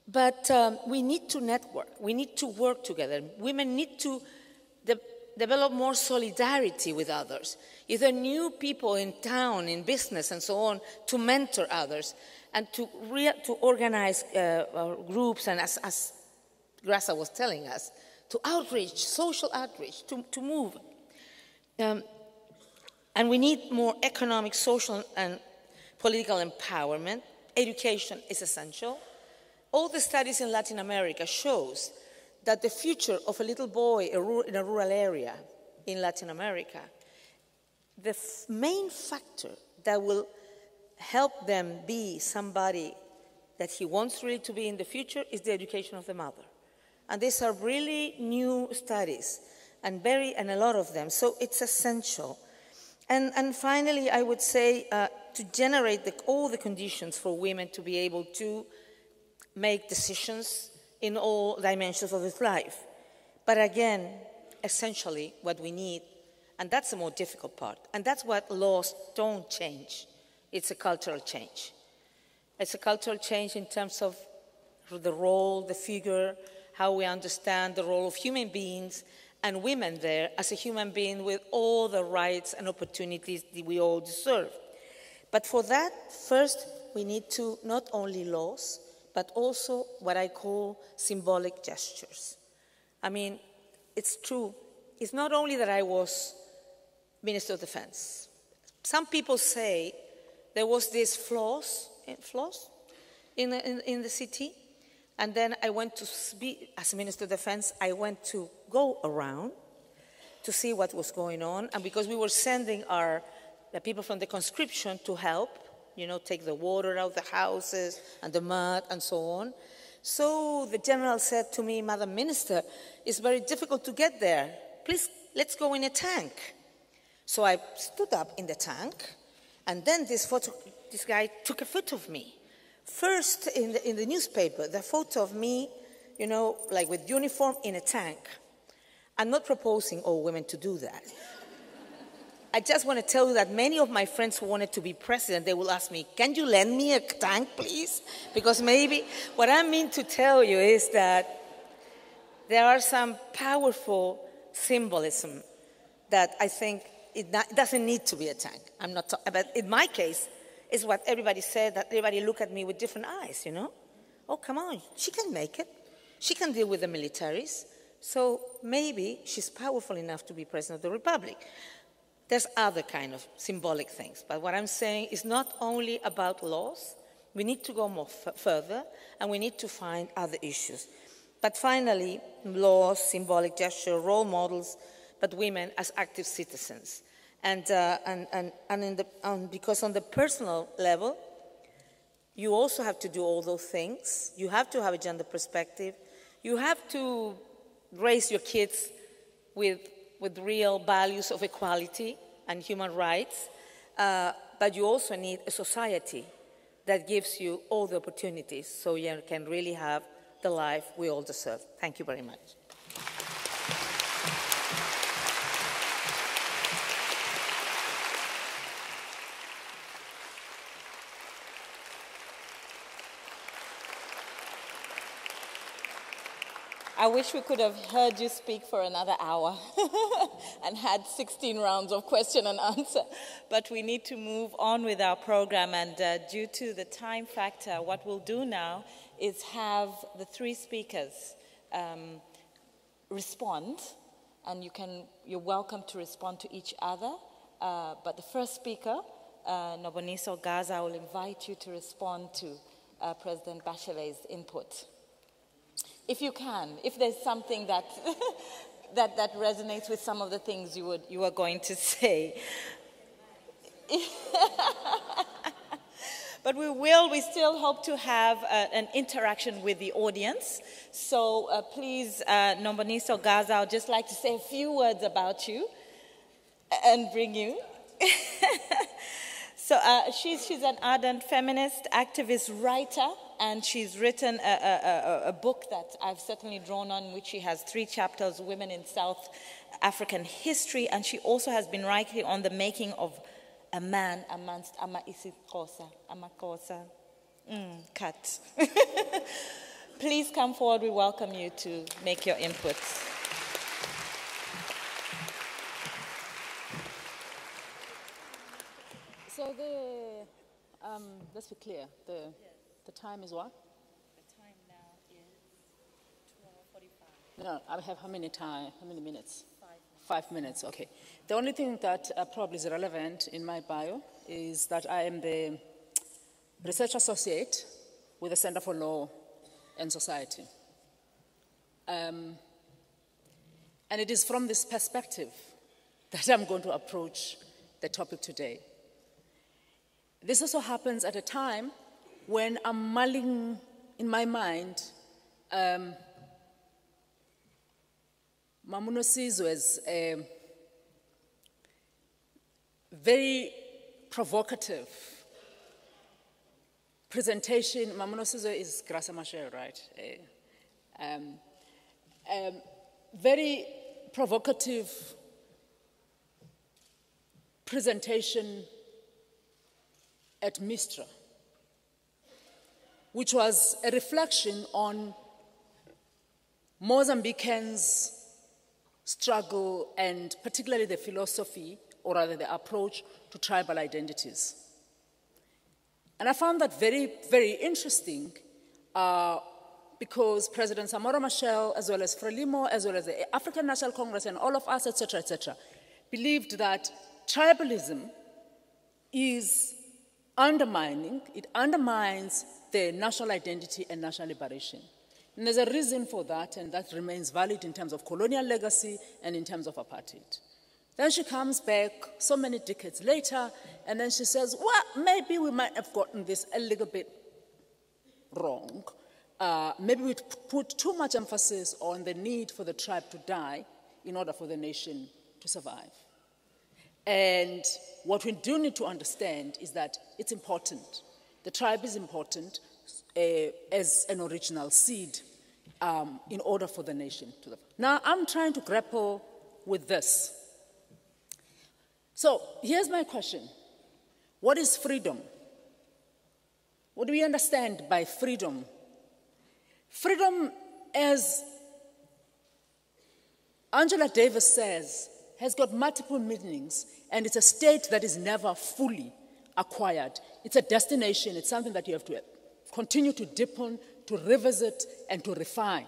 But we need to network. We need to work together. Women need to develop more solidarity with others, either new people in town, in business, and so on, to mentor others, and to organize groups, and as Graça was telling us, to outreach, social outreach, to move. And we need more economic, social, and political empowerment. Education is essential. All the studies in Latin America shows that the future of a little boy in a rural area in Latin America, the main factor that will help them be somebody that he wants really to be in the future is the education of the mother. And these are really new studies, and a lot of them, so it's essential. And finally, I would say to generate all the conditions for women to be able to make decisions in all dimensions of his life. But again, essentially what we need, and that's the more difficult part, and that's what laws don't change, it's a cultural change. It's a cultural change in terms of the role, the figure, how we understand the role of human beings and women there as a human being with all the rights and opportunities that we all deserve. But for that, first, we need to not only laws, but also what I call symbolic gestures. I mean, it's true. It's not only that I was Minister of Defense. Some people say there was this flaws in the city. And then I went to be, as Minister of Defense, I went to go around to see what was going on. And because we were sending the people from the conscription to help, take the water out of the houses and the mud and so on. So the general said to me, Madam Minister, it's very difficult to get there. Please, let's go in a tank. So I stood up in the tank, and then this guy took a photo of me. First, in the newspaper, the photo of me, like with uniform in a tank. I'm not proposing all women to do that. I just want to tell you that many of my friends who wanted to be president, they will ask me, can you lend me a tank, please? Because maybe what I mean to tell you is that there are some powerful symbolism that I think it doesn't need to be a tank. I'm not, but in my case, it's what everybody said, that everybody look at me with different eyes, you know? Oh, come on, she can make it. She can deal with the militaries. So maybe she's powerful enough to be president of the republic. There's other kind of symbolic things. But what I'm saying is not only about laws. We need to go more further, and we need to find other issues. But finally, laws, symbolic gesture, role models, but women as active citizens. And because on the personal level, you also have to do all those things. You have to have a gender perspective. You have to raise your kids with real values of equality and human rights. But you also need a society that gives you all the opportunities so you can really have the life we all deserve. Thank you very much. I wish we could have heard you speak for another hour and had 16 rounds of question and answer. But we need to move on with our program, and due to the time factor, what we'll do now is have the three speakers respond, and you're welcome to respond to each other. But the first speaker, Noboniso Gaza, I will invite you to respond to President Bachelet's input. If you can, if there's something that, that resonates with some of the things you are going to say. But we still hope to have an interaction with the audience. So please, Noboniso Gaza, I'd just like to say a few words about you and bring you. So she's an ardent feminist, activist, writer, and she's written a book that I've certainly drawn on, which she has 3 chapters, Women in South African History, and she also has been writing on the making of a man amongst Amakosa. Cut. Please come forward, we welcome you to make your inputs. So let's be clear, the time is what? The time now is 12:45. No, I have how many minutes? 5 minutes, okay. The only thing that probably is relevant in my bio is that I am the research associate with the Center for Law and Society. And it is from this perspective that I'm going to approach the topic today. This also happens at a time when I'm mulling in my mind Mamuno Sizwe's very provocative presentation. Mamuno Sizwe is Graça Machel, right? Very provocative presentation at Mistra, which was a reflection on Mozambicans' struggle and particularly the philosophy, or rather the approach to tribal identities. And I found that very, very interesting because President Samora Machel, as well as Frelimo, as well as the African National Congress and all of us, etc., believed that tribalism is it undermines the national identity and national liberation. And there's a reason for that, and that remains valid in terms of colonial legacy and in terms of apartheid. Then she comes back so many decades later, and then she says, well, maybe we might have gotten this a little bit wrong. Maybe we put too much emphasis on the need for the tribe to die in order for the nation to survive. And what we do need to understand is that it's important. The tribe is important as an original seed in order for the nation to live. Now, I'm trying to grapple with this. So here's my question. What is freedom? What do we understand by freedom? Freedom, as Angela Davis says, has got multiple meanings, and it's a state that is never fully acquired. It's a destination. It's something that you have to continue to deepen, to revisit, and to refine.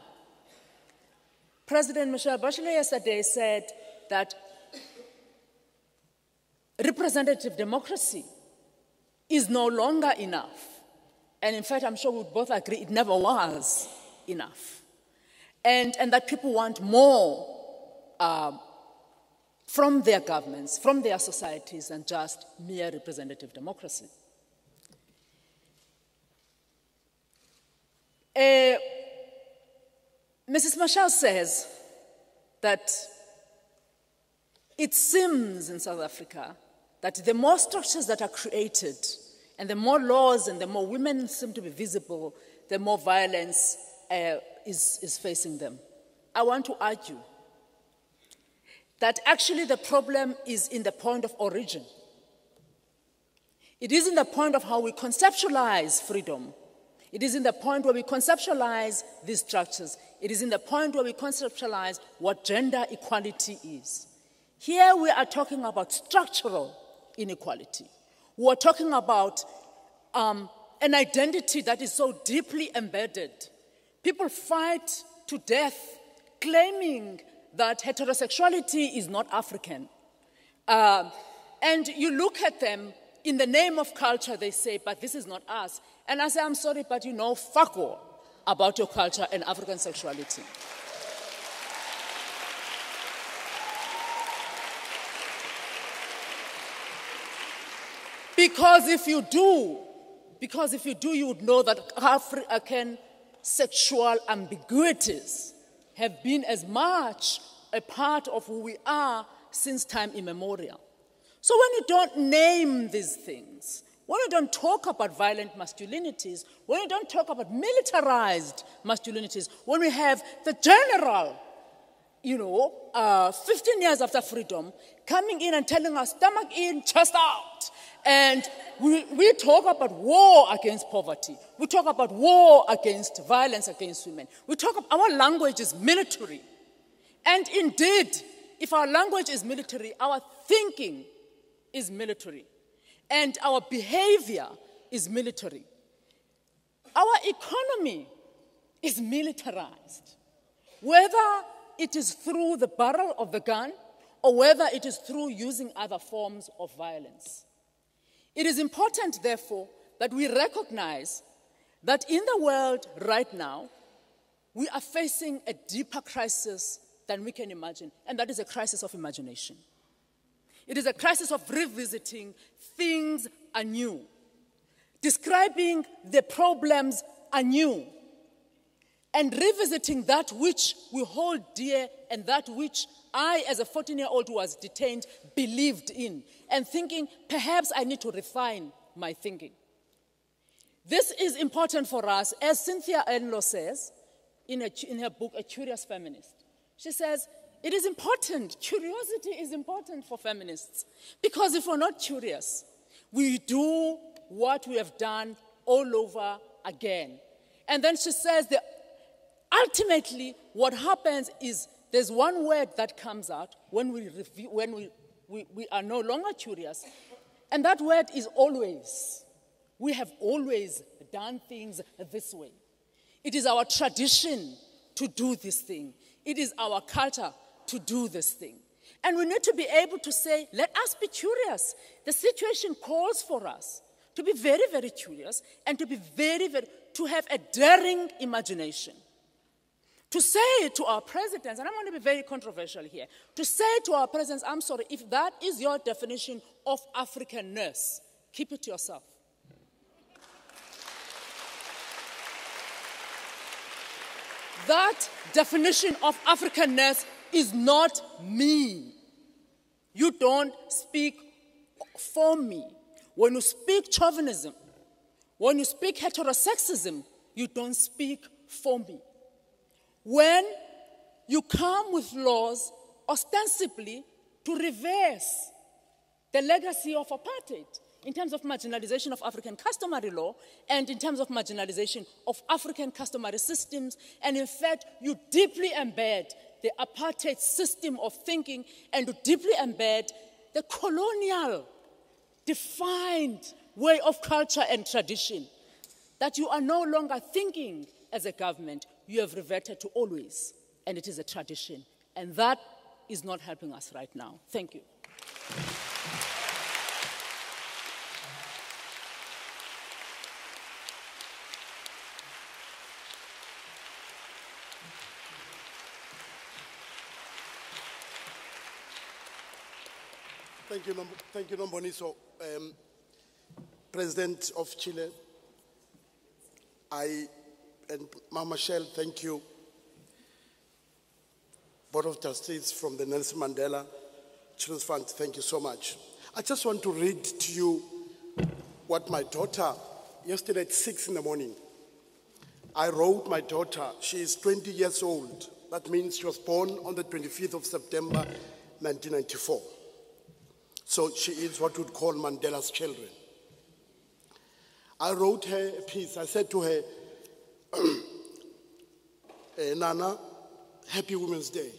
President Michelle Bachelet yesterday said that representative democracy is no longer enough. And in fact, I'm sure we both agree it never was enough. And that people want more from their governments, from their societies, than just mere representative democracy. Mrs. Machel says that it seems in South Africa that the more structures that are created and the more laws and the more women seem to be visible, the more violence is facing them. I want to argue that actually the problem is in the point of origin. It is in the point of how we conceptualize freedom. It is in the point where we conceptualize these structures. It is in the point where we conceptualize what gender equality is. Here we are talking about structural inequality. We are talking about an identity that is so deeply embedded. People fight to death claiming that heterosexuality is not African. And you look at them, in the name of culture, they say, but this is not us. And I say, I'm sorry, but you know fuck all about your culture and African sexuality. Because if you do, you would know that African sexual ambiguities have been as much a part of who we are since time immemorial. So when you don't name these things, when you don't talk about violent masculinities, when you don't talk about militarized masculinities, when we have the general, 15 years after freedom, coming in and telling us, stomach in, chest out. And we talk about war against poverty. We talk about war against violence against women. We talk about our language is military. And indeed, if our language is military, our thinking is military. And our behavior is military. Our economy is militarized. Whether it is through the barrel of the gun or whether it is through using other forms of violence. It is important, therefore, that we recognize that in the world right now, we are facing a deeper crisis than we can imagine, and that is a crisis of imagination. It is a crisis of revisiting things anew, describing the problems anew, and revisiting that which we hold dear and that which I, as a 14-year-old who was detained, believed in, and thinking, perhaps I need to refine my thinking. This is important for us, as Cynthia Enloe says in her book, A Curious Feminist. She says, it is important, curiosity is important for feminists, because if we're not curious, we do what we have done all over again. And then she says that ultimately what happens is there's one word that comes out when we are no longer curious, and that word is always. We have always done things this way. It is our tradition to do this thing. It is our culture to do this thing. And we need to be able to say, let us be curious. The situation calls for us to be very, very curious and to be to have a daring imagination. To say to our presidents, and I'm going to be very controversial here, to say to our presidents, I'm sorry, if that is your definition of Africanness, keep it to yourself. That definition of Africanness is not me. You don't speak for me. When you speak chauvinism, when you speak heterosexism, you don't speak for me. When you come with laws ostensibly to reverse the legacy of apartheid in terms of marginalization of African customary law and in terms of marginalization of African customary systems, and in fact, you deeply embed the apartheid system of thinking and to deeply embed the colonial defined way of culture and tradition, that you are no longer thinking as a government, you have reverted to always, and it is a tradition. And that is not helping us right now. Thank you. Thank you, Nomboniso. President of Chile, and Machel, thank you. Board of Trustees from the Nelson Mandela Children's Fund, thank you so much. I just want to read to you what my daughter, yesterday at 6 in the morning, I wrote my daughter, she is 20 years old. That means she was born on the 25th of September, 1994. So she is what we'd call Mandela's children. I wrote her a piece. I said to her, Nana, happy Women's Day.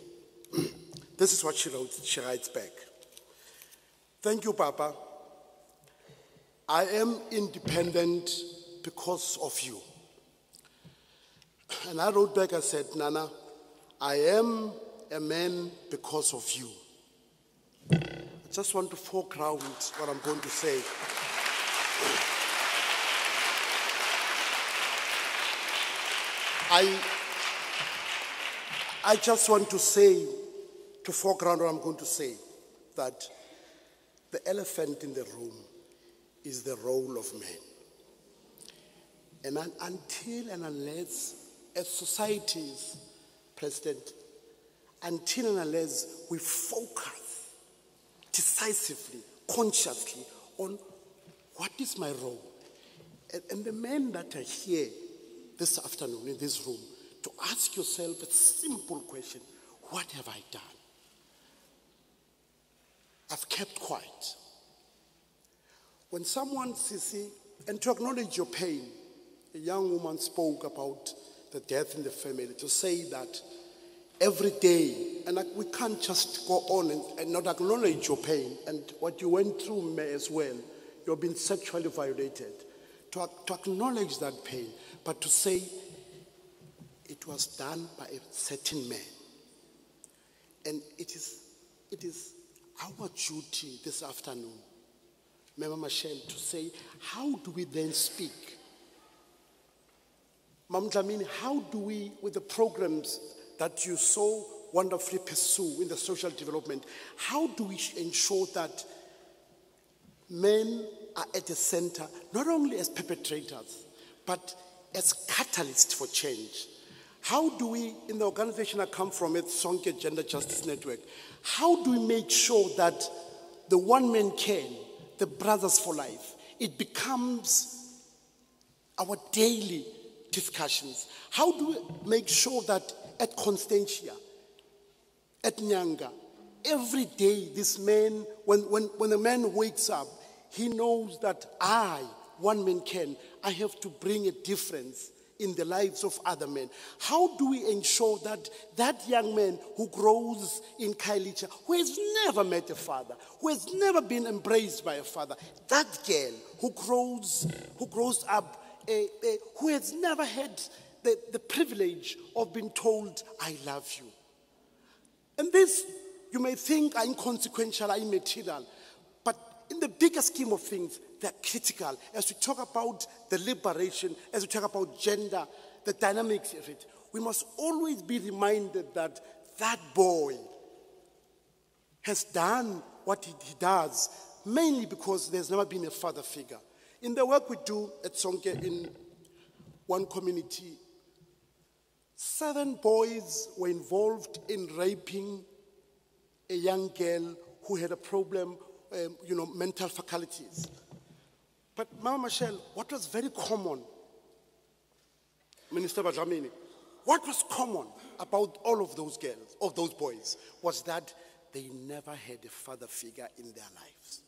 This is what she wrote. She writes back. Thank you, Papa. I am independent because of you. And I wrote back, I said, Nana, I am a man because of you. I just want to foreground what I'm going to say. I just want to say, to foreground what I'm going to say, that the elephant in the room is the role of men. And until and unless, as societies, President, until and unless we focus decisively, consciously on what is my role, and the men that are here this afternoon in this room, to ask yourself a simple question: what have I done? I've kept quiet. When someone, Sisi, and to acknowledge your pain, a young woman spoke about the death in the family, to say that every day, and we can't just go on and not acknowledge your pain and what you went through as well. You've been sexually violated. To acknowledge that pain, but to say it was done by a certain man. And it is our duty this afternoon, Mama Machel, to say, how do we then speak? Mam Dlamini, how do we, with the programs that you so wonderfully pursue in the social development, how do we ensure that men are at the center, not only as perpetrators, but as catalysts for change? How do we, in the organization I come from, at Sonke Gender Justice Network, how do we make sure that the one-man can, the Brothers for Life, it becomes our daily discussions? How do we make sure that at Constantia, at Nyanga, every day this man, when a man wakes up, he knows that I, one man can, I have to bring a difference in the lives of other men. How do we ensure that that young man who grows in Kailicha, who has never met a father, who has never been embraced by a father, that girl who grows up, who has never had the privilege of being told, I love you. And this, you may think, are inconsequential, are immaterial, but in the bigger scheme of things, they're critical. As we talk about the liberation, as we talk about gender, the dynamics of it, we must always be reminded that that boy has done what he does, mainly because there's never been a father figure. In the work we do at Sonke in one community, 7 boys were involved in raping a young girl who had a problem, mental faculties. But Mama Machel, what was very common, Minister Bajamini, what was common about all of those girls, of those boys, was that they never had a father figure in their lives.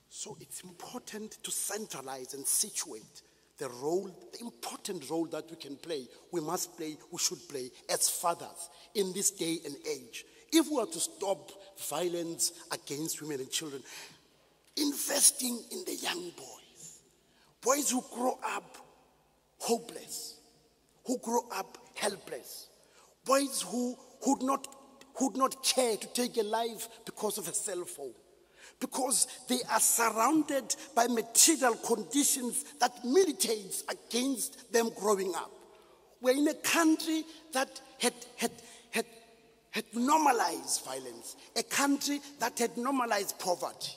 So it's important to centralize and situate the important role that we can play, we must play, we should play as fathers in this day and age. If we are to stop violence against women and children, investing in the young boys who grow up hopeless, who grow up helpless, boys who would not care to take a life because of a cell phone, because they are surrounded by material conditions that militates against them growing up. We're in a country that had normalized violence, a country that had normalized poverty.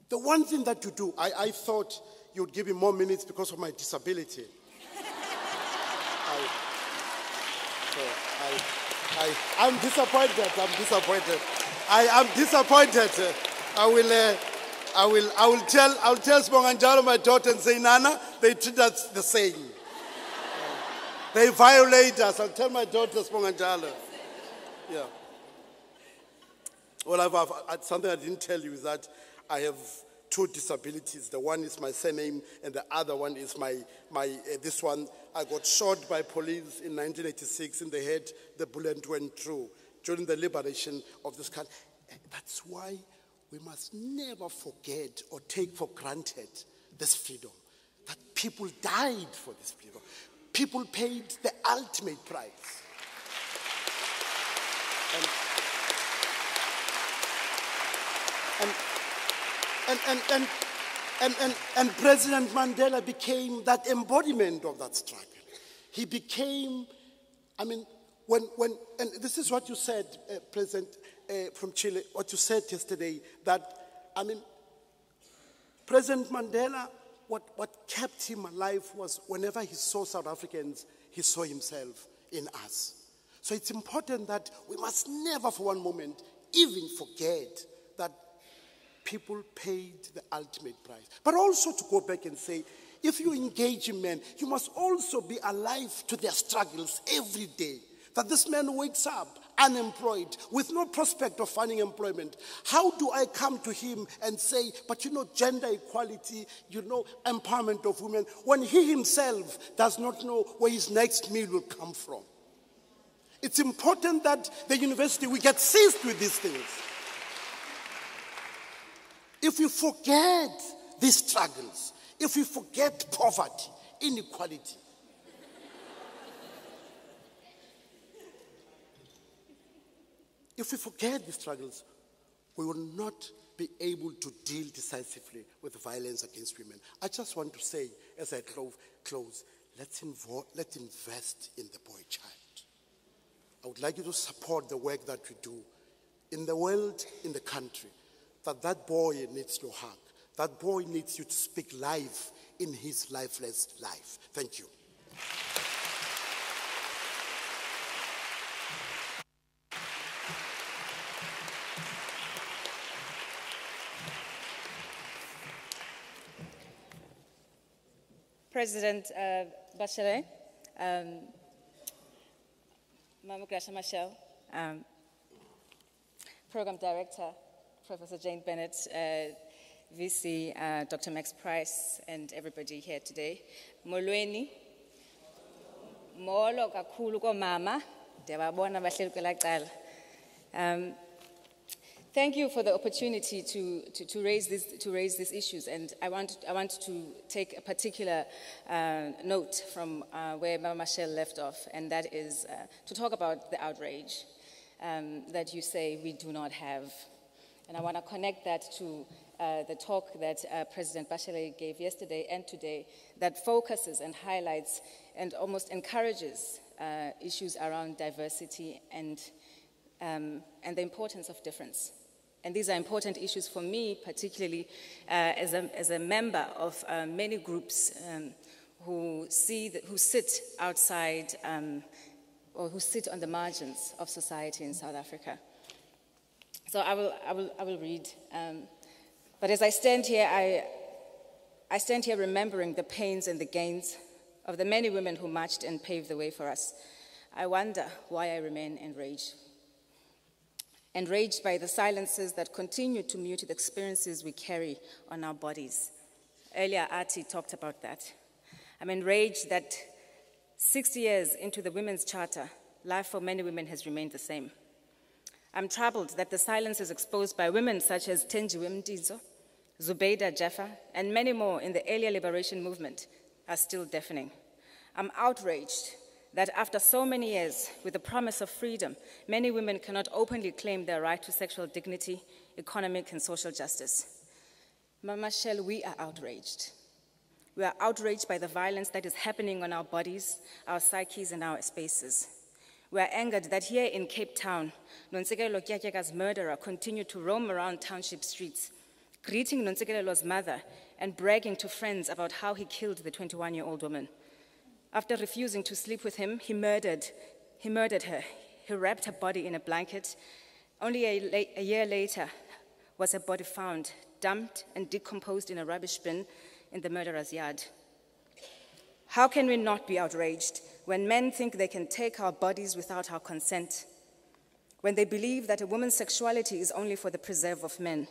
The one thing that you do, I thought you would give me more minutes because of my disability. I'm disappointed. I am disappointed. I'll tell Sponganjalo, my daughter, and say, Nana, they treat us the same. They violate us. I'll tell my daughter, Sponganjalo. Yeah. Well, something I didn't tell you is that I have two disabilities. The one is my surname, and the other one is this one. I got shot by police in 1986 in the head. The bullet went through during the liberation of this country. That's why we must never forget or take for granted this freedom. That people died for this freedom. People paid the ultimate price. And President Mandela became that embodiment of that struggle. He became, and this is what you said, President from Chile, what you said yesterday, that, President Mandela, what kept him alive was whenever he saw South Africans, he saw himself in us. So it's important that we must never for one moment even forget that people paid the ultimate price. But also to go back and say, if you engage in men, you must also be alive to their struggles every day. That this man wakes up unemployed with no prospect of finding employment. How do I come to him and say, but gender equality, empowerment of women, when he himself does not know where his next meal will come from? It's important that the university, we get seized with these things. If we forget these struggles, if we forget poverty, inequality, if we forget these struggles, we will not be able to deal decisively with violence against women. I just want to say, as I close, let's invest in the boy child. I would like you to support the work that we do in the world, in the country. That boy needs your hug. That boy needs you to speak life in his lifeless life. Thank you. President Bachelet, Mama Graça Machel, Program Director, Professor Jane Bennet, VC, Dr. Max Price, and everybody here today. Molweni, molo kakhulu ko mama, ndiyababona bahleli kwelaa cala. Thank you for the opportunity to raise these issues, and I want to take a particular note from where Mama Machel left off, and that is to talk about the outrage that you say we do not have. And I want to connect that to the talk that President Bachelet gave yesterday and today that focuses and highlights and almost encourages issues around diversity and the importance of difference. And these are important issues for me, particularly as a member of many groups who sit outside or who sit on the margins of society in South Africa. So I will read. But as I stand here, I stand here remembering the pains and the gains of the many women who marched and paved the way for us. I wonder why I remain enraged. Enraged by the silences that continue to mute the experiences we carry on our bodies. Earlier, Artie talked about that. I'm enraged that 60 years into the Women's Charter, life for many women has remained the same. I'm troubled that the silences exposed by women such as Tenjiwe Mtizo, Zubeida Jaffa, and many more in the earlier liberation movement are still deafening. I'm outraged that after so many years, with the promise of freedom, many women cannot openly claim their right to sexual dignity, economic and social justice. Machel, we are outraged. We are outraged by the violence that is happening on our bodies, our psyches, and our spaces. We are angered that here in Cape Town, Nonsekelo Kyakyaka's murderer continued to roam around township streets, greeting Nonsekelo's mother and bragging to friends about how he killed the 21-year-old woman. After refusing to sleep with him, he murdered her. He wrapped her body in a blanket. Only a year later was her body found, dumped and decomposed in a rubbish bin in the murderer's yard. How can we not be outraged when men think they can take our bodies without our consent? When they believe that a woman's sexuality is only for the preserve of men?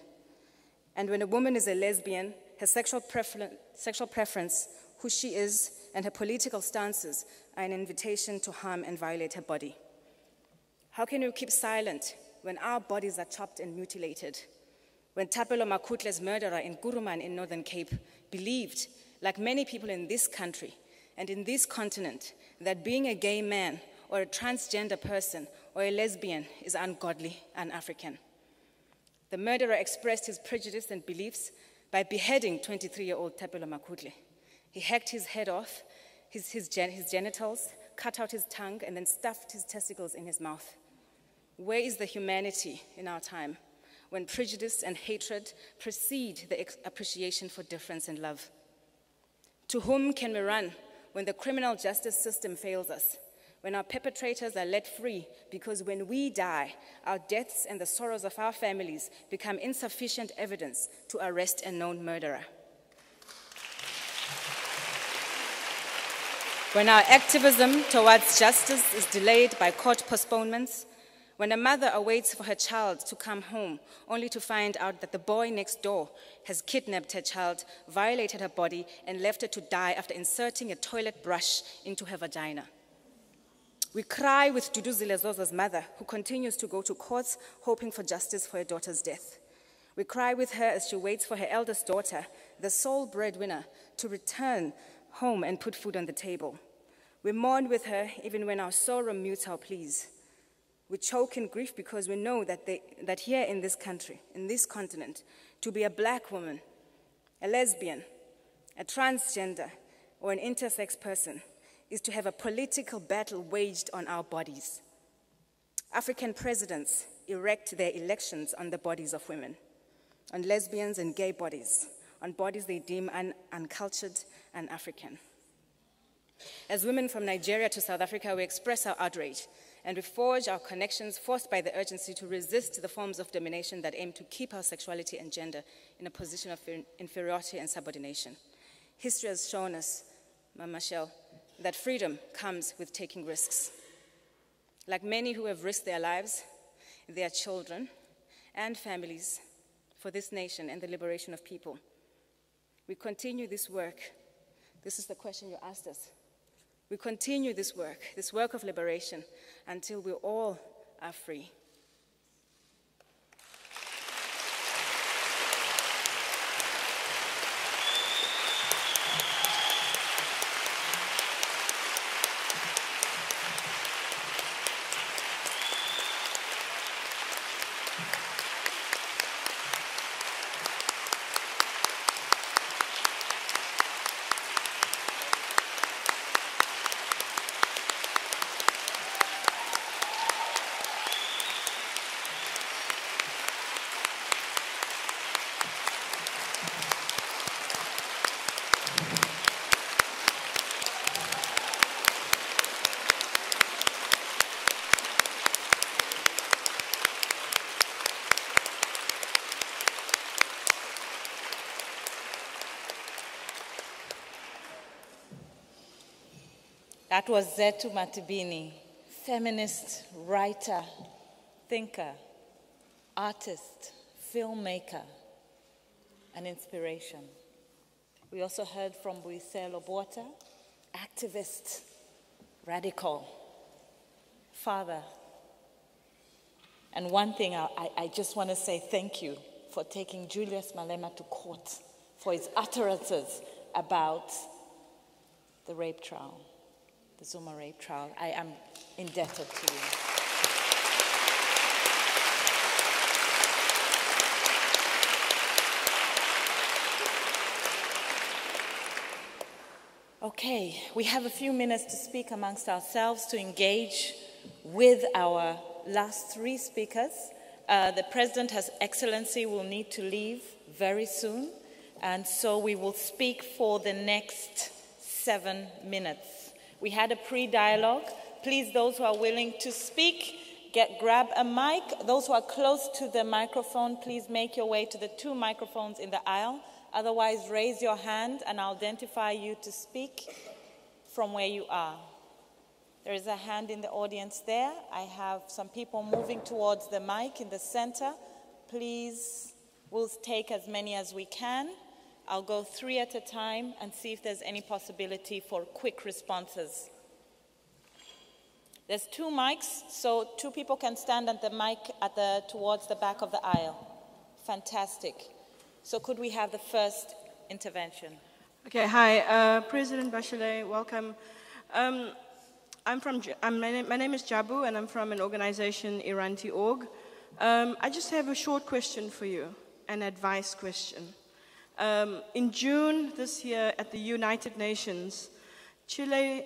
And when a woman is a lesbian, her sexual preference, who she is, and her political stances are an invitation to harm and violate her body? How can we keep silent when our bodies are chopped and mutilated? When Thapelo Makutle's murderer in Kuruman in Northern Cape believed, like many people in this country and in this continent, that being a gay man or a transgender person or a lesbian is ungodly and African. The murderer expressed his prejudice and beliefs by beheading 23-year-old Thapelo Makutle. He hacked his head off, his genitals, cut out his tongue, and then stuffed his testicles in his mouth. Where is the humanity in our time when prejudice and hatred precede the appreciation for difference and love? To whom can we run when the criminal justice system fails us, when our perpetrators are let free because when we die, our deaths and the sorrows of our families become insufficient evidence to arrest a known murderer? When our activism towards justice is delayed by court postponements, when a mother awaits for her child to come home only to find out that the boy next door has kidnapped her child, violated her body, and left her to die after inserting a toilet brush into her vagina. We cry with Dudu Zilezoza's mother, who continues to go to courts hoping for justice for her daughter's death. We cry with her as she waits for her eldest daughter, the sole breadwinner, to return home and put food on the table. We mourn with her even when our sorrow mutes our pleas. We choke in grief because we know that here in this country, in this continent, to be a black woman, a lesbian, a transgender, or an intersex person is to have a political battle waged on our bodies. African presidents erect their elections on the bodies of women, on lesbians and gay bodies, on bodies they deem uncultured and African. As women from Nigeria to South Africa, we express our outrage and we forge our connections forced by the urgency to resist the forms of domination that aim to keep our sexuality and gender in a position of inferiority and subordination. History has shown us, Machel, that freedom comes with taking risks. Like many who have risked their lives, their children, and families for this nation and the liberation of people, we continue this work. This is the question you asked us. We continue this work of liberation, until we all are free. That was Zethu Matebeni, feminist, writer, thinker, artist, filmmaker, and inspiration. We also heard from Buiselo Bota, activist, radical, father. And one thing I just want to say thank you for taking Julius Malema to court for his utterances about the rape trial, the Zuma rape trial. I am indebted to you. Okay, we have a few minutes to speak amongst ourselves, to engage with our last three speakers. The President, His Excellency, will need to leave very soon, and so we will speak for the next 7 minutes. We had a pre-dialogue. Please, those who are willing to speak, grab a mic. Those who are close to the microphone, please make your way to the 2 microphones in the aisle. Otherwise, raise your hand and I'll identify you to speak from where you are. There is a hand in the audience there. I have some people moving towards the mic in the center. Please, we'll take as many as we can. I'll go 3 at a time and see if there's any possibility for quick responses. There's 2 mics, so 2 people can stand at the mic towards the back of the aisle. Fantastic. So could we have the first intervention? Okay, hi, President Bachelet, welcome. My name is Jabu, and I'm from an organization, Iranti.org. I just have a short question for you, an advice question. In June this year at the United Nations, Chile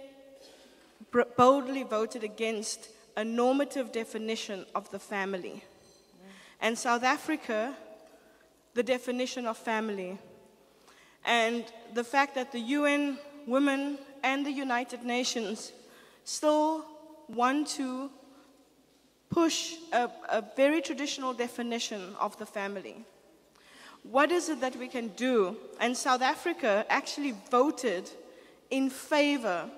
boldly voted against a normative definition of the family. And South Africa, the definition of family. And the fact that the UN Women and the United Nations still want to push a very traditional definition of the family. What is it that we can do? And South Africa actually voted in favor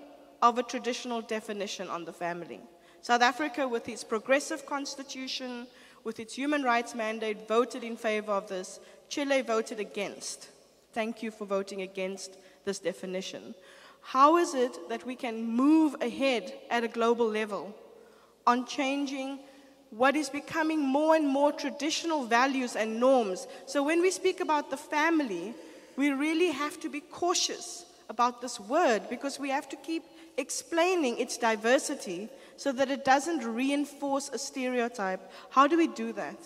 of a traditional definition on the family. South Africa, with its progressive constitution, with its human rights mandate, voted in favor of this. Chile voted against. Thank you for voting against this definition. How is it that we can move ahead at a global level on changing what is becoming more and more traditional values and norms? So when we speak about the family, we really have to be cautious about this word, because we have to keep explaining its diversity so that it doesn't reinforce a stereotype. How do we do that?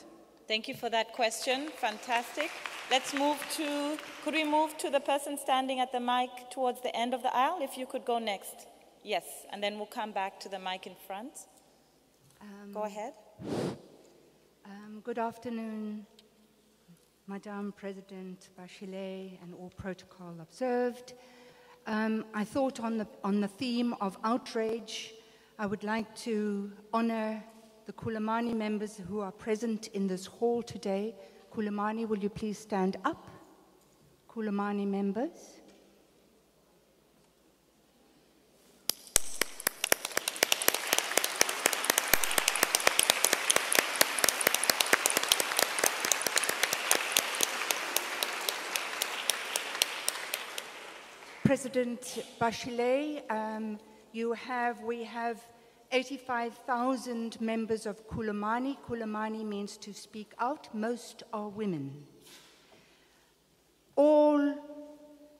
Thank you for that question. Fantastic. Let's move to, could we move to the person standing at the mic towards the end of the aisle? If you could go next. Yes, and then we'll come back to the mic in front. Go ahead. Good afternoon, Madam President Bachelet, and all protocol observed. I thought on the theme of outrage, I would like to honor the Kulamani members who are present in this hall today. Kulamani, will you please stand up? Kulamani members. President Bachelet, we have 85,000 members of Kulamani. Kulamani means to speak out. Most are women. All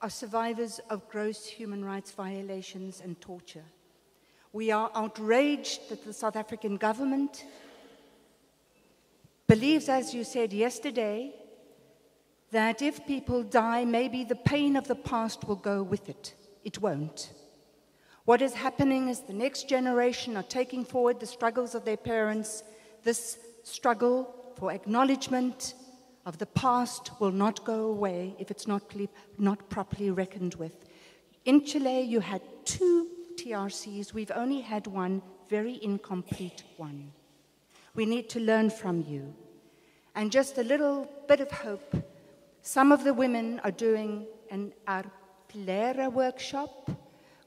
are survivors of gross human rights violations and torture. We are outraged that the South African government believes, as you said yesterday, that if people die, maybe the pain of the past will go with it. It won't. What is happening is the next generation are taking forward the struggles of their parents. This struggle for acknowledgement of the past will not go away if it's not properly reckoned with. In Chile, you had 2 TRCs. We've only had one, very incomplete one. We need to learn from you. And just a little bit of hope. Some of the women are doing an Arplera workshop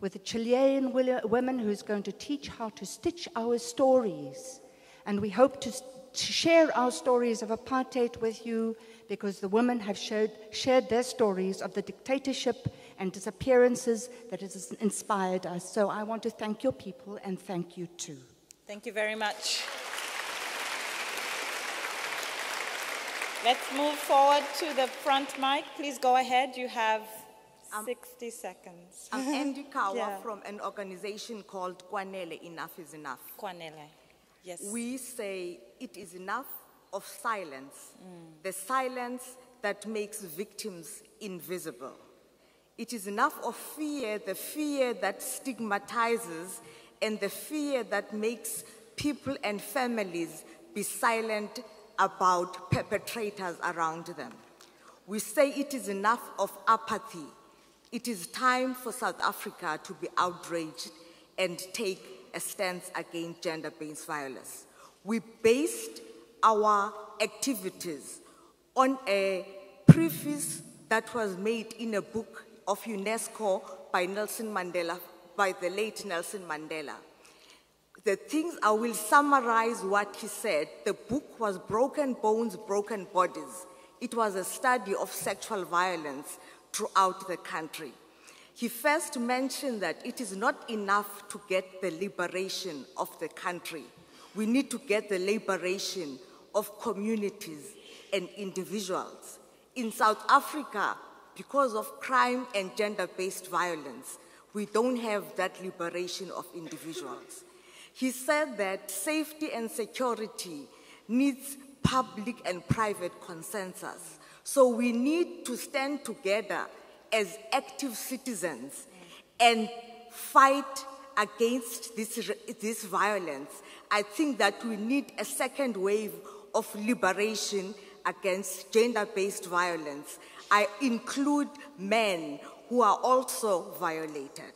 with a Chilean woman who's going to teach how to stitch our stories. And we hope to share our stories of apartheid with you, because the women have shared their stories of the dictatorship and disappearances that has inspired us. So I want to thank your people and thank you too. Thank you very much. Let's move forward to the front mic. Please go ahead. You have 60 seconds. I'm Andy Kawa Yeah. from an organization called Kwanele, Enough is Enough. Kwanele, yes. We say it is enough of silence, the silence that makes victims invisible. It is enough of fear, the fear that stigmatizes, and the fear that makes people and families be silent about perpetrators around them. We say it is enough of apathy. It is time for South Africa to be outraged and take a stance against gender-based violence. We based our activities on a preface that was made in a book of UNESCO by Nelson Mandela, by the late Nelson Mandela. The things, I will summarize what he said. The book was Broken Bones, Broken Bodies. It was a study of sexual violence throughout the country. He first mentioned that it is not enough to get the liberation of the country. We need to get the liberation of communities and individuals. In South Africa, because of crime and gender-based violence, we don't have that liberation of individuals. He said that safety and security needs public and private consensus. So we need to stand together as active citizens and fight against this violence. I think that we need a second wave of liberation against gender-based violence. I include men who are also violated.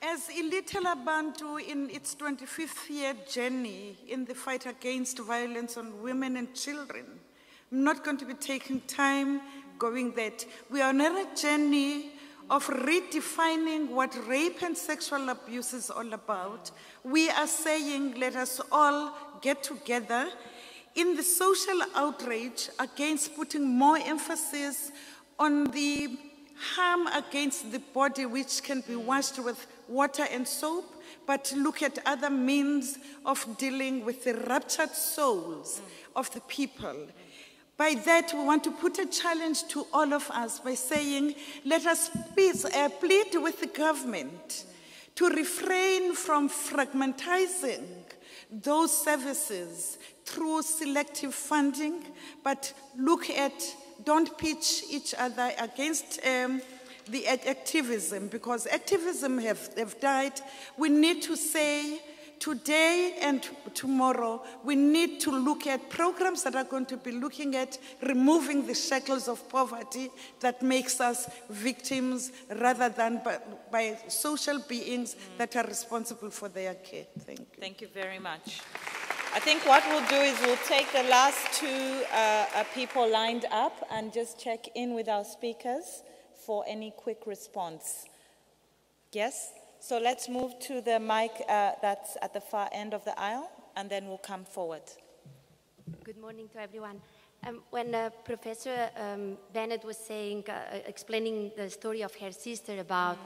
As Ilitela Bantu in its 25th year journey in the fight against violence on women and children, I'm not going to be taking time going that. We are on a journey of redefining what rape and sexual abuse is all about. We are saying, let us all get together in the social outrage against putting more emphasis on the harm against the body, which can be washed with water and soap, but look at other means of dealing with the ruptured souls of the people. By that, we want to put a challenge to all of us by saying, let us plead with the government to refrain from fragmentizing those services through selective funding, but look at, don't pitch each other against the activism, because activism have died. We need to say today and tomorrow, we need to look at programs that are going to be looking at removing the shackles of poverty that makes us victims rather than by social beings that are responsible for their care. Thank you. Thank you very much. I think what we'll do is we'll take the last two people lined up and just check in with our speakers for any quick response. Yes? So let's move to the mic that's at the far end of the aisle, and then we'll come forward. Good morning to everyone. When Professor Bennet was saying, explaining the story of her sister about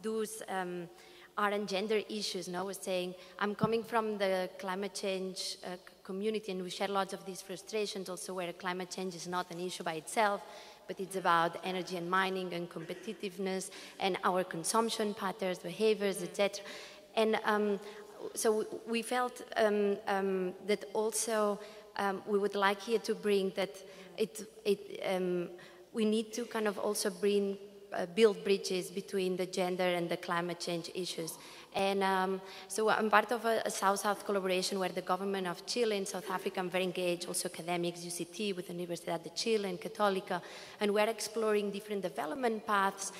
those art and gender issues, and I was saying, I'm coming from the climate change community, and we share lots of these frustrations also where climate change is not an issue by itself, but it's about energy and mining and competitiveness and our consumption patterns, behaviors, etc. And so we felt that also we would like here to bring that we need to kind of also build bridges between the gender and the climate change issues. And so I'm part of a South-South collaboration where the government of Chile and South Africa, I'm very engaged, also academics, UCT with Universidad de Chile and Católica, and we're exploring different development paths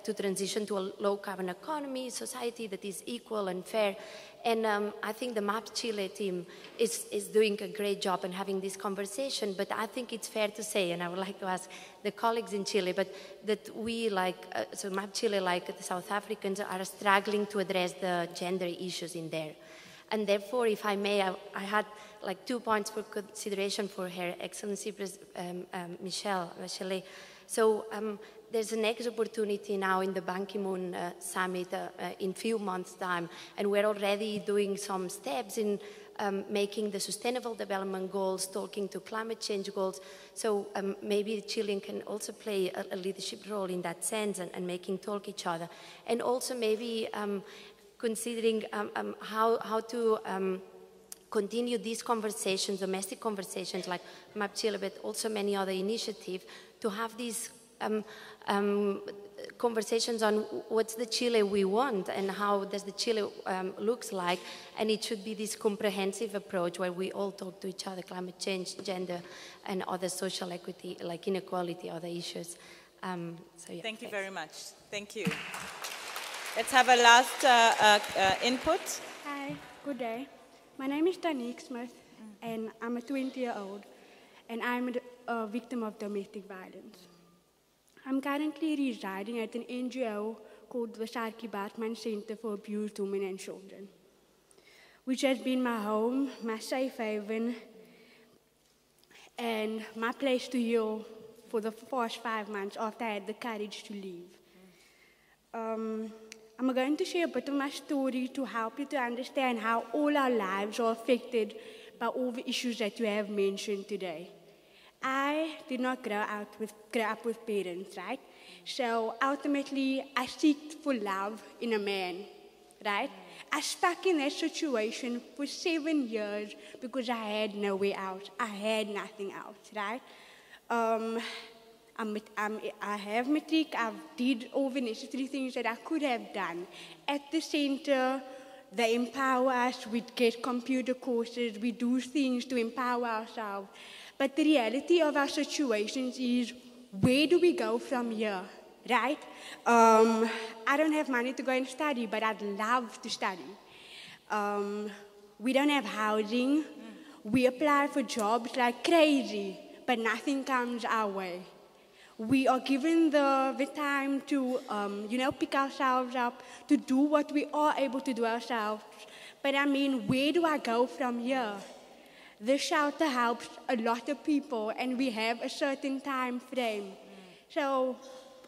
to transition to a low-carbon economy, society that is equal and fair. And I think the MAP Chile team is doing a great job in having this conversation, but I think it's fair to say, and I would like to ask the colleagues in Chile, but that we, so MAP Chile, like the South Africans, are struggling to address the gender issues in there. And therefore, if I may, I had like 2 points for consideration for Her Excellency Michelle Bachelet. So there's a next opportunity now in the Ban Ki-moon summit in few months' time, and we're already doing some steps in making the Sustainable Development Goals, talking to climate change goals. So maybe Chile can also play a leadership role in that sense and making talk each other. And also maybe considering how to continue these conversations, domestic conversations like Machel, but also many other initiatives, to have these conversations on what's the Chile we want and how does the Chile looks like, and it should be this comprehensive approach where we all talk to each other, climate change, gender, and other social equity, like inequality, other issues. So yeah, Thank you very much. Thank you. Let's have a last input. Hi, good day. My name is Danique Smith, and I'm a 20-year-old, and I'm a victim of domestic violence. I'm currently residing at an NGO called the Sarki Bartman Center for Abused Women and Children, which has been my home, my safe haven, and my place to heal for the past 5 months after I had the courage to leave. I'm going to share a bit of my story to help you to understand how all our lives are affected by all the issues that you have mentioned today. I did not grow up with parents, right? So ultimately, I seeked for love in a man, right? I stuck in that situation for 7 years because I had no way out. I had nothing else, right? I have matric. I did all the necessary things that I could have done. At the center, they empower us. We get computer courses. We do things to empower ourselves. But the reality of our situations is, where do we go from here, right? I don't have money to go and study, but I'd love to study. We don't have housing. We apply for jobs like crazy, but nothing comes our way. We are given the time to, pick ourselves up, to do what we are able to do ourselves. But I mean, where do I go from here? The shelter helps a lot of people, and we have a certain time frame. So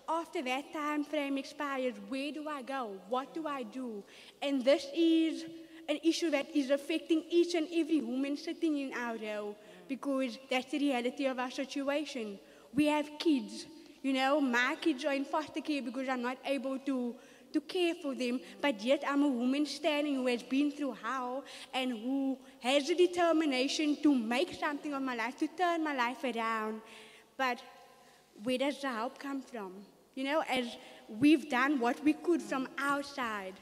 after that time frame expires, where do I go? What do I do? And this is an issue that is affecting each and every woman sitting in our row, because that's the reality of our situation. We have kids. My kids are in foster care because I'm not able to care for them, but yet I'm a woman standing who has been through hell and who has the determination to make something of my life, to turn my life around. But where does the help come from? As we've done what we could from outside.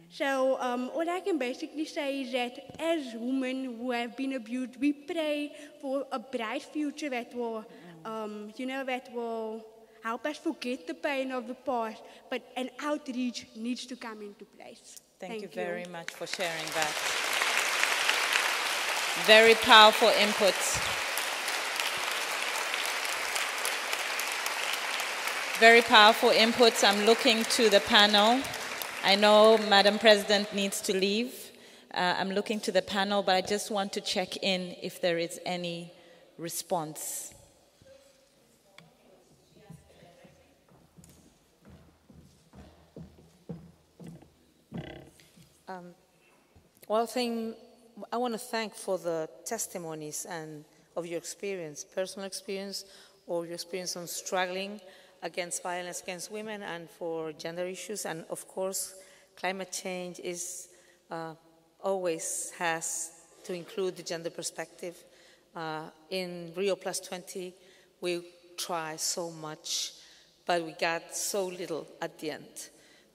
So all I can basically say is that as women who have been abused, we pray for a bright future that will, that will help us forget the pain of the past, but an outreach needs to come into place. Thank you very much for sharing that. Very powerful input. Very powerful inputs. I'm looking to the panel. I know Madam President needs to leave. I'm looking to the panel, but I just want to check in if there is any response. One thing I want to thank for the testimonies and of your experience, personal experience, or your experience on struggling against violence against women and for gender issues. And of course, climate change is always has to include the gender perspective. In Rio Plus 20, we tried so much, but we got so little at the end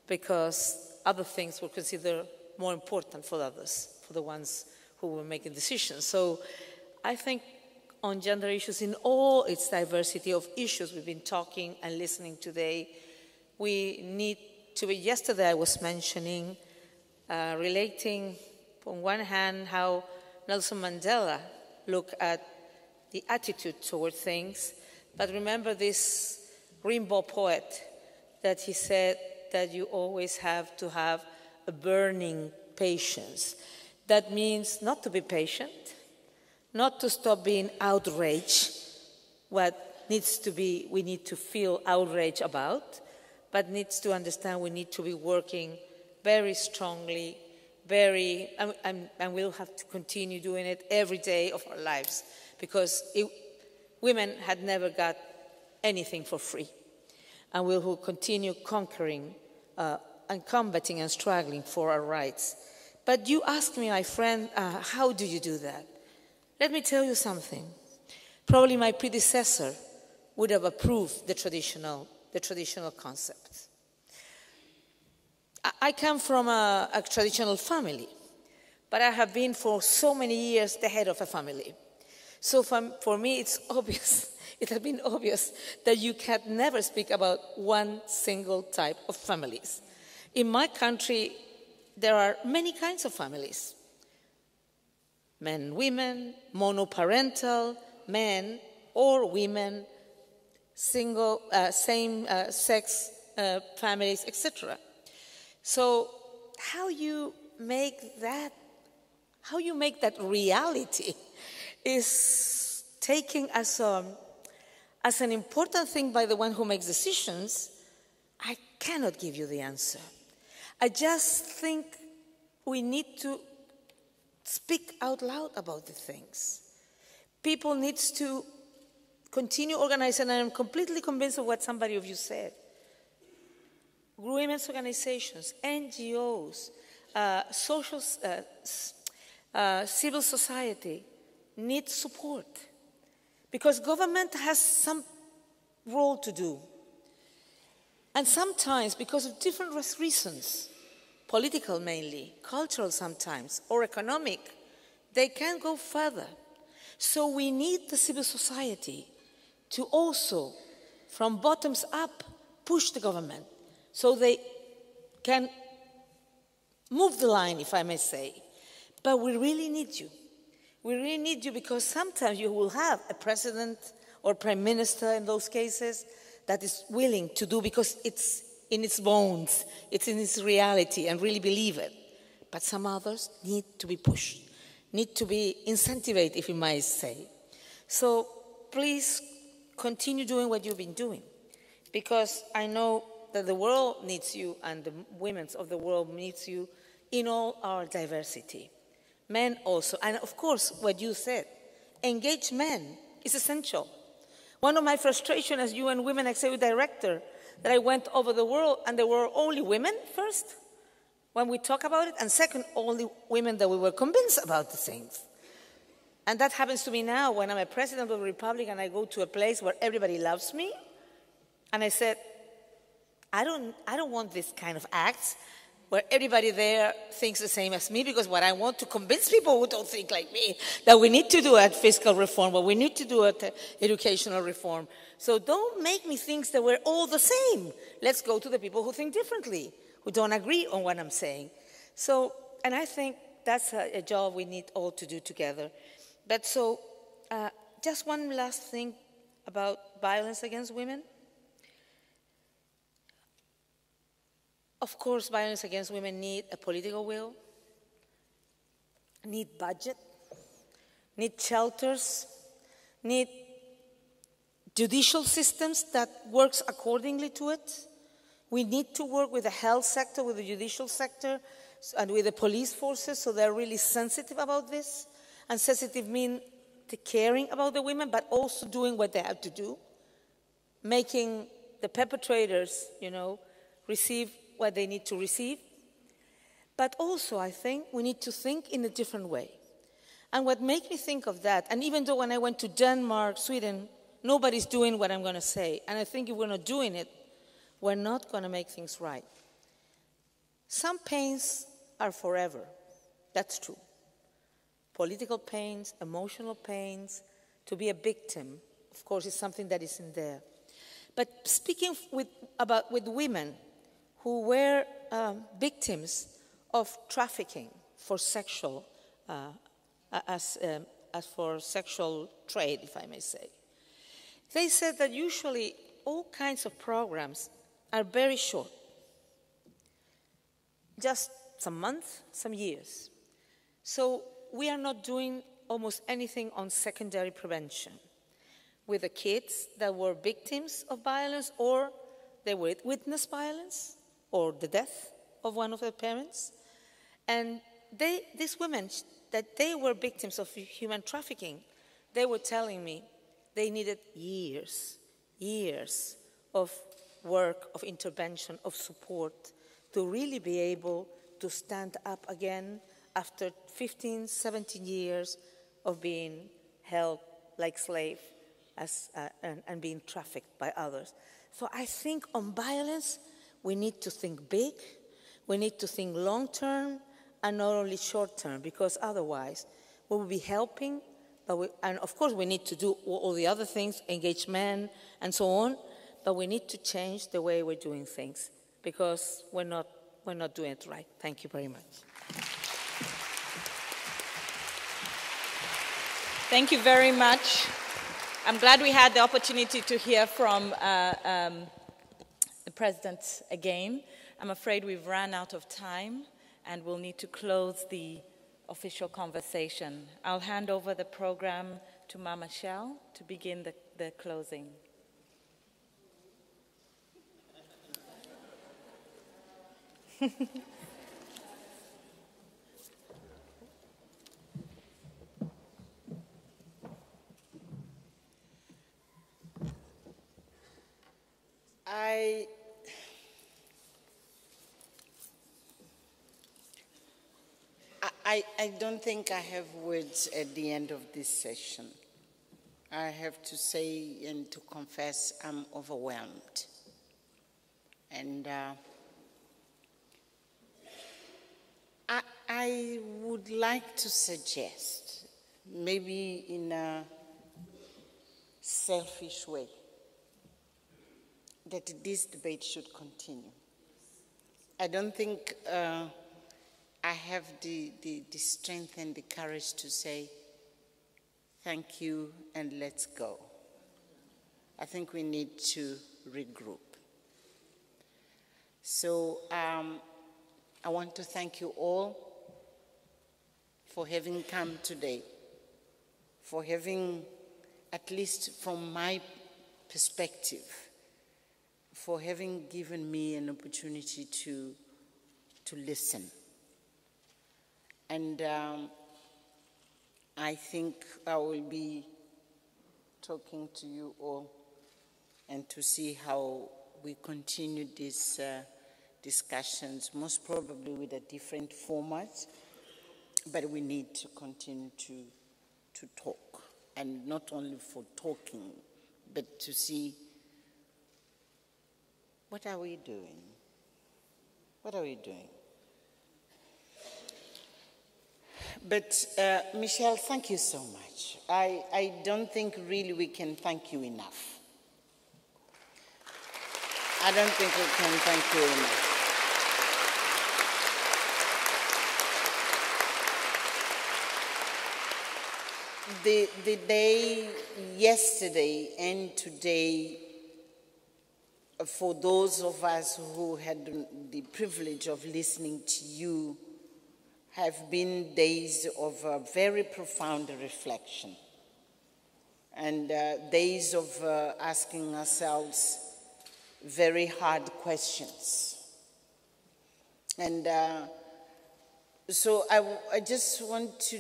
because other things were considered more important for others, for the ones who were making decisions. So I think on gender issues in all its diversity of issues we've been talking and listening today, we need to be, yesterday I was mentioning, relating on one hand how Nelson Mandela looked at the attitude toward things, but remember this Rimbaud poet that he said that you always have to have a burning patience, That means not to be patient, not to stop being outraged, what needs to be, we need to feel outrage about, but needs to understand we need to be working very strongly, and we'll have to continue doing it every day of our lives, because women had never got anything for free. And we will continue conquering and combating and struggling for our rights. But you asked me, my friend, how do you do that? Let me tell you something. Probably my predecessor would have approved the traditional concept. I come from a traditional family, but I have been for so many years the head of a family. So for me, it's obvious. It has been obvious that you can never speak about one single type of families. In my country, there are many kinds of families. Men, women, monoparental, men or women, single, same-sex families, etc. So how you make that reality is taken as an important thing by the one who makes decisions. I cannot give you the answer. I just think we need to speak out loud about the things. People need to continue organizing, and I'm completely convinced of what somebody of you said. Women's organizations, NGOs, civil society need support, because government has some role to do. And sometimes, because of different reasons, political mainly, cultural sometimes, or economic, they can't go further. So we need the civil society to also, from bottoms up, push the government so they can move the line, if I may say. But we really need you. We really need you, because sometimes you will have a president or prime minister in those cases that is willing to do, because it's in its bones, it's in its reality, and really believe it. But some others need to be pushed, need to be incentivized, if you might say. So please continue doing what you've been doing, because I know that the world needs you, and the women of the world needs you in all our diversity. Men also, and of course, what you said, engage men is essential. One of my frustrations as UN Women Executive Director, that I went over the world and there were only women, first, when we talk about it, and second, only women that we were convinced about the things. And that happens to me now when I'm a president of the Republic and I go to a place where everybody loves me, and I said, I don't want this kind of acts where everybody there thinks the same as me, because what I want to convince people who don't think like me, that we need to do a fiscal reform, or we need to do an educational reform. So don't make me think that we're all the same. Let's go to the people who think differently, who don't agree on what I'm saying. So, and I think that's a job we need all to do together. But so, just one last thing about violence against women. Of course, violence against women need a political will, need budget, need shelters, need judicial systems that works accordingly to it. We need to work with the health sector, with the judicial sector, and with the police forces, so they're really sensitive about this. And sensitive means caring about the women, but also doing what they have to do, making the perpetrators, receive what they need to receive. But also, I think, we need to think in a different way. And what makes me think of that, and even though when I went to Denmark, Sweden, nobody's doing what I'm going to say, and I think if we're not doing it, we're not going to make things right. Some pains are forever. That's true. Political pains, emotional pains, to be a victim, of course, is something that is in there. But speaking with women who were victims of trafficking for sexual, as for sexual trade, if I may say, they said that usually all kinds of programs are very short, just some months, some years. So we are not doing almost anything on secondary prevention with the kids that were victims of violence, or they witnessed violence, or the death of one of their parents. And these women, that they were victims of human trafficking, they were telling me they needed years of work, of intervention, of support to really be able to stand up again after 15, 17 years of being held like slaves and being trafficked by others. So I think on violence, we need to think big, we need to think long-term, and not only short-term, because otherwise we will be helping, and of course we need to do all the other things, engage men and so on, but we need to change the way we're doing things, because we're not doing it right. Thank you very much. Thank you very much. I'm glad we had the opportunity to hear from the President again. I'm afraid we've run out of time and we'll need to close the official conversation. I'll hand over the program to Machel to begin the closing. I don't think I have words at the end of this session. I have to say and to confess I'm overwhelmed. And I would like to suggest, maybe in a selfish way, that this debate should continue. I don't think I have the strength and the courage to say, thank you and let's go. I think we need to regroup. So I want to thank you all for having come today, for having, at least from my perspective, for having given me an opportunity to listen. And I think I will be talking to you all and to see how we continue these discussions, most probably with a different format, but we need to continue to talk, and not only for talking, but to see what are we doing? What are we doing? But Michelle, thank you so much. I don't think really we can thank you enough. I don't think we can thank you enough. The day yesterday and today, for those of us who had the privilege of listening to you, have been days of very profound reflection and days of asking ourselves very hard questions. And so I just want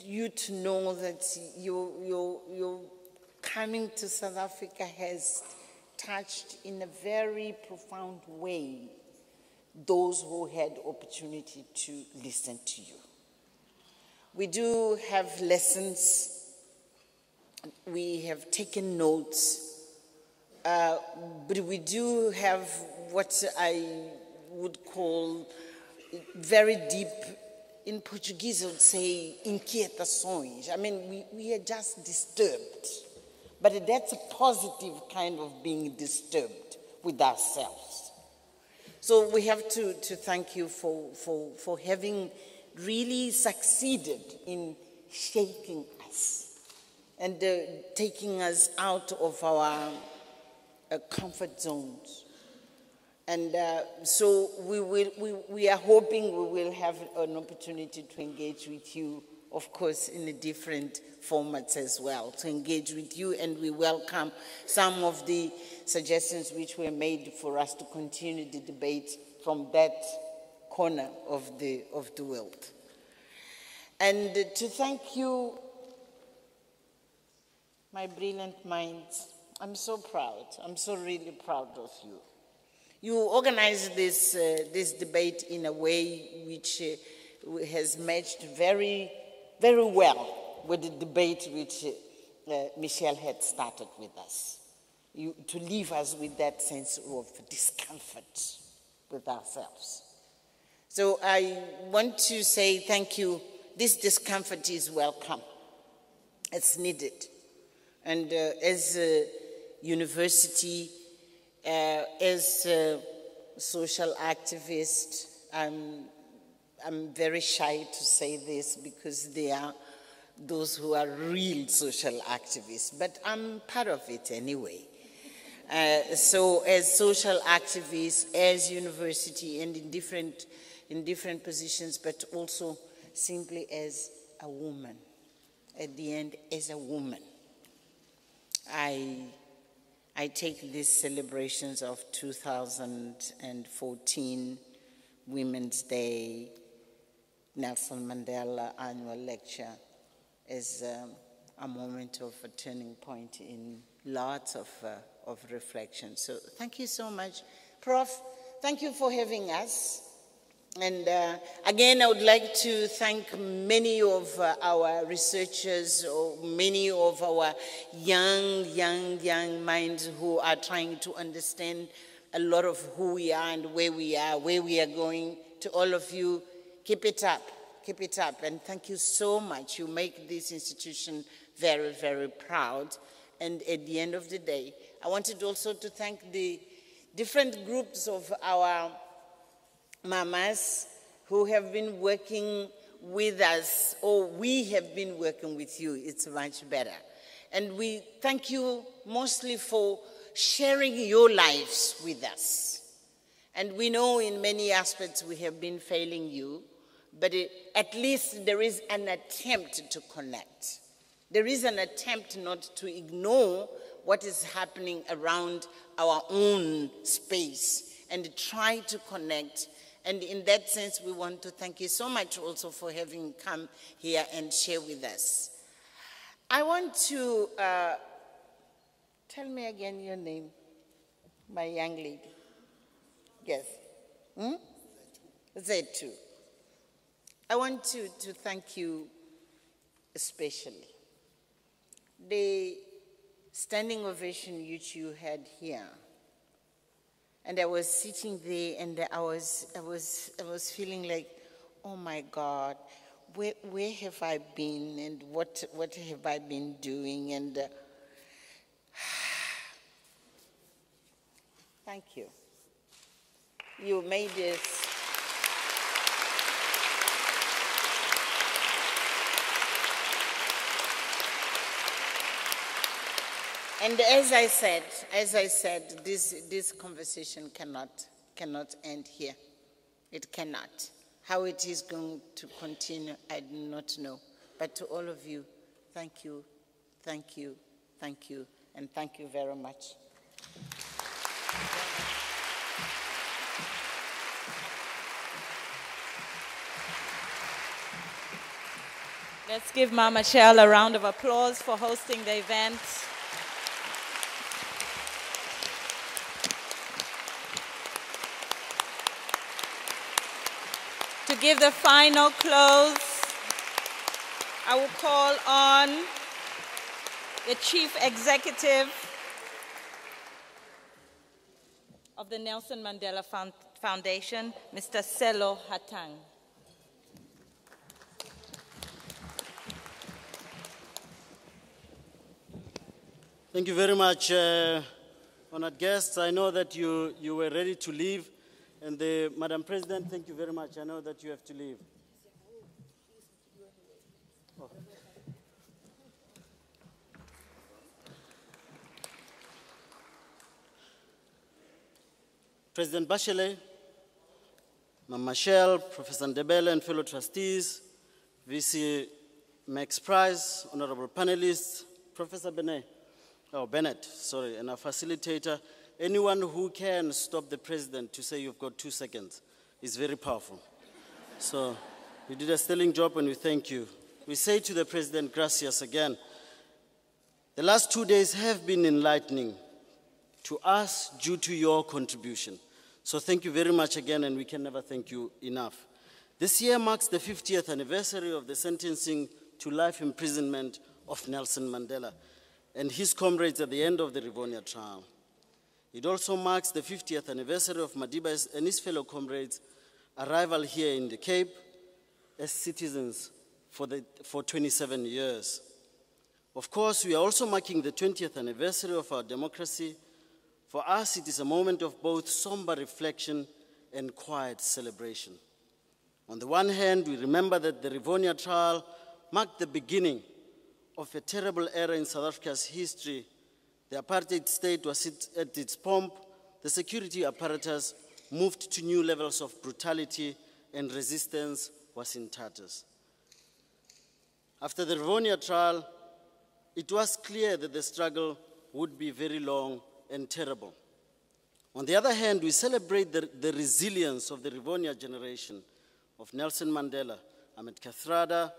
you to know that your coming to South Africa has touched in a very profound way those who had opportunity to listen to you. We do have lessons, we have taken notes, but we do have what I would call very deep, in Portuguese I would say, inquietações. I mean, we are just disturbed, but that's a positive kind of being disturbed with ourselves. So we have to thank you for having really succeeded in shaking us and taking us out of our comfort zones And so we are hoping we will have an opportunity to engage with you, of course, in the different formats as well, to engage with you, and we welcome some of the suggestions which were made for us to continue the debate from that corner of the world. And to thank you, my brilliant minds. I'm so proud. I'm so really proud of you. You organized this debate in a way which has matched very, very well with the debate which Michelle had started with us. To leave us with that sense of discomfort with ourselves. So I want to say thank you. This discomfort is welcome. It's needed. And as a university, as a social activist, I'm very shy to say this because there are those who are real social activists, but I'm part of it anyway. So as social activists, as university, and in different positions, but also simply as a woman, at the end, as a woman, I take these celebrations of 2014 Women's Day, Nelson Mandela annual lecture as a moment of a turning point in lots of reflection. So thank you so much. Prof, thank you for having us. And again, I would like to thank many of our researchers, or many of our young minds who are trying to understand a lot of who we are and where we are going. To all of you, keep it up, and thank you so much. You make this institution very, very proud. And at the end of the day, I wanted also to thank the different groups of our mamas who have been working with us, or we have been working with you. It's much better. And we thank you mostly for sharing your lives with us. And we know in many aspects we have been failing you, but at least there is an attempt to connect. There is an attempt not to ignore what is happening around our own space and try to connect. And in that sense, we want to thank you so much also for having come here and share with us. I want to, tell me again your name, my young lady. Yes. Zethu. I want to thank you especially. The standing ovation which you had here, and I was sitting there, and I was feeling like, oh my God, where have I been, and what have I been doing? And thank you. You made this. And as I said, this conversation cannot end here. It cannot. How it is going to continue, I do not know. But to all of you, thank you, and thank you very much. Let's give Machel a round of applause for hosting the event. To give the final close, I will call on the Chief Executive of the Nelson Mandela Foundation, Mr. Sello Hatang. Thank you very much, honored guests. I know that you were ready to leave. And Madam President, thank you very much. I know that you have to leave. Oh. President Bachelet, Machel, Professor Ndebele, and fellow trustees, VC Max Prize, honorable panelists, Professor Bennet, and our facilitator, anyone who can stop the president to say you've got 2 seconds is very powerful. So you did a sterling job and we thank you. We say to the president, gracias again. The last 2 days have been enlightening to us due to your contribution. So thank you very much again, and we can never thank you enough. This year marks the 50th anniversary of the sentencing to life imprisonment of Nelson Mandela and his comrades at the end of the Rivonia trial. It also marks the 50th anniversary of Madiba's and his fellow comrades' arrival here in the Cape as citizens for 27 years. Of course, we are also marking the 20th anniversary of our democracy. For us, it is a moment of both somber reflection and quiet celebration. On the one hand, we remember that the Rivonia trial marked the beginning of a terrible era in South Africa's history. The apartheid state was at its pomp, the security apparatus moved to new levels of brutality, and resistance was in tatters. After the Rivonia trial, it was clear that the struggle would be very long and terrible. On the other hand, we celebrate the resilience of the Rivonia generation of Nelson Mandela, Ahmed Kathrada,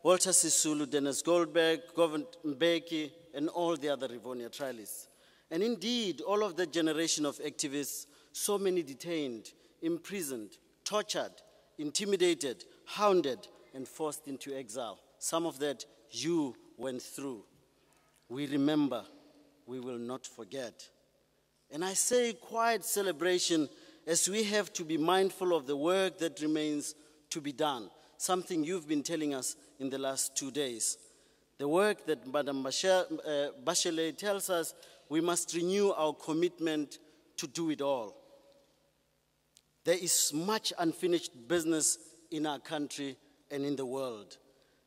Walter Sisulu, Dennis Goldberg, Govan Mbeki, and all the other Rivonia trialists. And indeed, all of that generation of activists, so many detained, imprisoned, tortured, intimidated, hounded, and forced into exile. Some of that you went through. We remember, we will not forget. And I say quiet celebration as we have to be mindful of the work that remains to be done, something you've been telling us in the last 2 days. The work that Madam Bachelet tells us we must renew our commitment to do it all. There is much unfinished business in our country and in the world.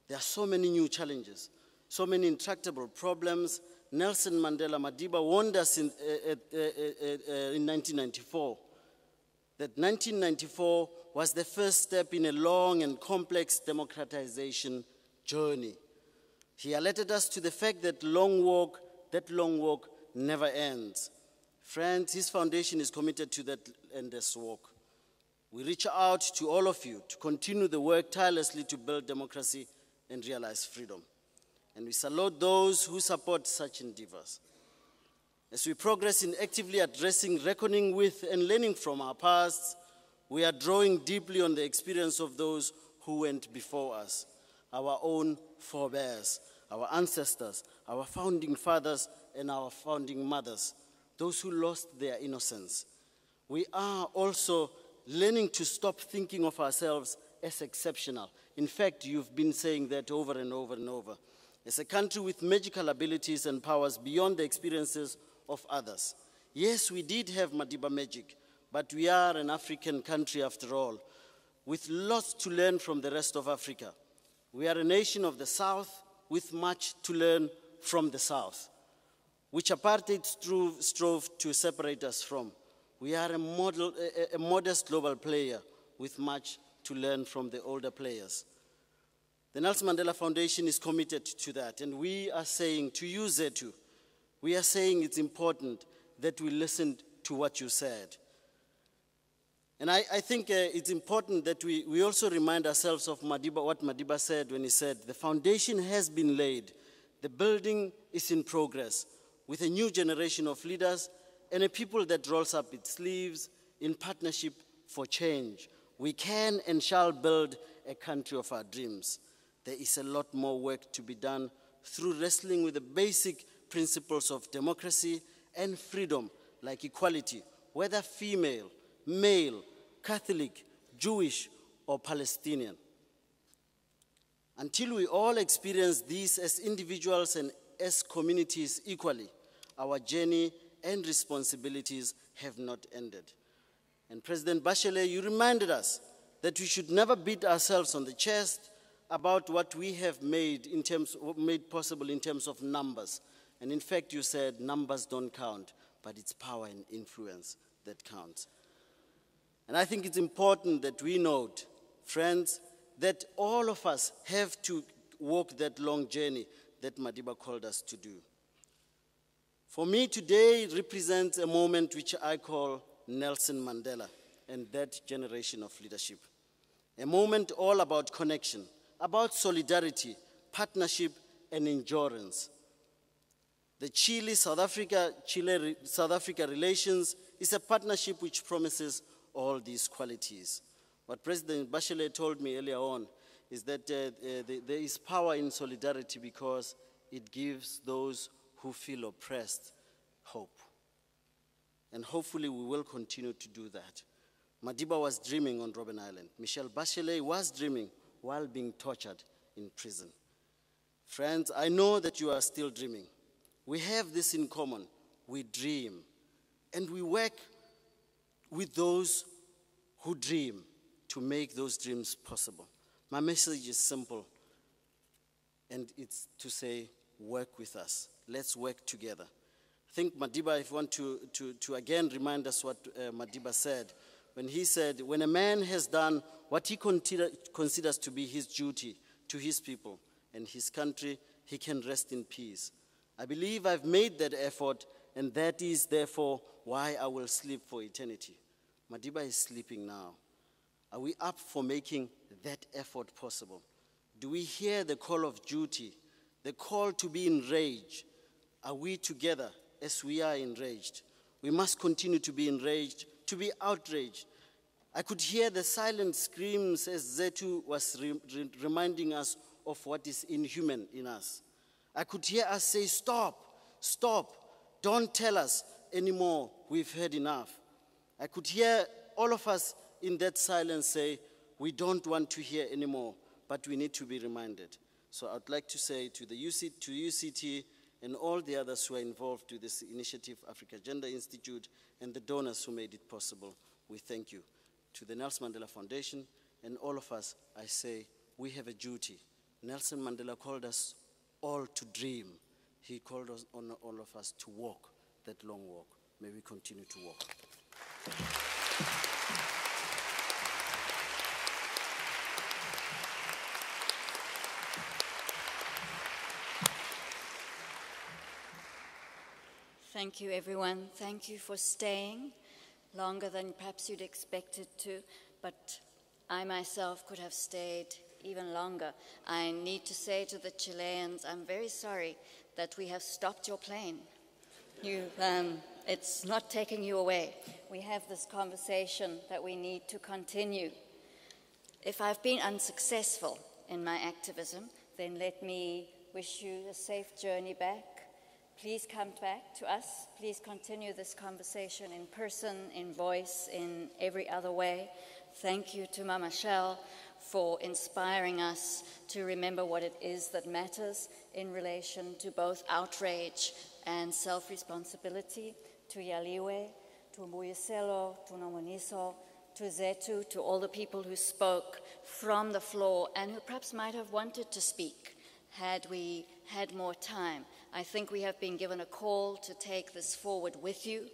There are so many new challenges, so many intractable problems. Nelson Mandela Madiba warned us in 1994 that 1994 was the first step in a long and complex democratization journey. He alerted us to the fact that that long walk never ends. Friends, his foundation is committed to that endless walk. We reach out to all of you to continue the work tirelessly to build democracy and realize freedom. And we salute those who support such endeavors. As we progress in actively addressing, reckoning with, and learning from our pasts, we are drawing deeply on the experience of those who went before us, our own forebears, our ancestors, our founding fathers, and our founding mothers, those who lost their innocence. We are also learning to stop thinking of ourselves as exceptional. In fact, you've been saying that over and over and over. As a country with magical abilities and powers beyond the experiences of others. Yes, we did have Madiba magic, but we are an African country after all, with lots to learn from the rest of Africa. We are a nation of the South with much to learn from the South, which apartheid strove to separate us from. We are a modest global player with much to learn from the older players. The Nelson Mandela Foundation is committed to that, and we are saying to you, Zethu, we are saying it's important that we listen to what you said. And I think it's important that we also remind ourselves of Madiba, what Madiba said when he said, the foundation has been laid, the building is in progress, with a new generation of leaders and a people that rolls up its sleeves in partnership for change. We can and shall build a country of our dreams. There is a lot more work to be done through wrestling with the basic principles of democracy and freedom, like equality, whether female, male, Catholic, Jewish, or Palestinian. Until we all experience these as individuals and as communities equally, our journey and responsibilities have not ended. And President Bachelet, you reminded us that we should never beat ourselves on the chest about what we have made possible in terms of numbers. And in fact, you said numbers don't count, but it's power and influence that counts. And I think it's important that we note, friends, that all of us have to walk that long journey that Madiba called us to do. For me, today represents a moment which I call Nelson Mandela and that generation of leadership. A moment all about connection, about solidarity, partnership, and endurance. The Chile-South Africa relations is a partnership which promises all these qualities. What President Bachelet told me earlier on is that there is power in solidarity because it gives those who feel oppressed hope. And hopefully we will continue to do that. Madiba was dreaming on Robben Island. Michelle Bachelet was dreaming while being tortured in prison. Friends, I know that you are still dreaming. We have this in common. We dream. And we work with those who dream to make those dreams possible. My message is simple, and it's to say, work with us. Let's work together. I think Madiba, if you want to again remind us what Madiba said, when he said, when a man has done what he considers to be his duty to his people and his country, he can rest in peace. I believe I've made that effort, and that is therefore why I will sleep for eternity. Madiba is sleeping now. Are we up for making that effort possible? Do we hear the call of duty, the call to be enraged? Are we together as we are enraged? We must continue to be enraged, to be outraged. I could hear the silent screams as Zethu was reminding us of what is inhuman in us. I could hear us say, stop, stop, don't tell us anymore, we've heard enough. I could hear all of us in that silence say, we don't want to hear anymore, but we need to be reminded. So I'd like to say to the UCT and all the others who are involved with this initiative, Africa Gender Institute, and the donors who made it possible, we thank you. To the Nelson Mandela Foundation and all of us, I say, we have a duty. Nelson Mandela called us all to dream. He called us on all of us to walk that long walk. May we continue to walk. Thank you, everyone. Thank you for staying longer than perhaps you'd expected to, but I myself could have stayed even longer. I need to say to the Chileans, I'm very sorry that we have stopped your plane. It's not taking you away. We have this conversation that we need to continue. If I've been unsuccessful in my activism, then let me wish you a safe journey back. Please come back to us. Please continue this conversation in person, in voice, in every other way. Thank you to Machel for inspiring us to remember what it is that matters in relation to both outrage and self-responsibility. To Yaliwe, to Mbuyiselo, to Nomoniso, to Zethu, to all the people who spoke from the floor and who perhaps might have wanted to speak had we had more time. I think we have been given a call to take this forward with you.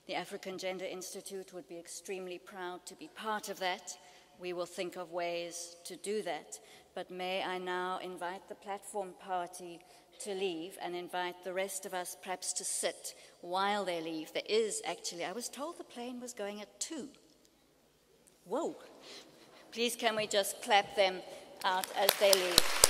The African Gender Institute would be extremely proud to be part of that. We will think of ways to do that. But may I now invite the platform party to leave and invite the rest of us perhaps to sit while they leave. There is actually, I was told the plane was going at 2. Whoa. Please can we just clap them out as they leave.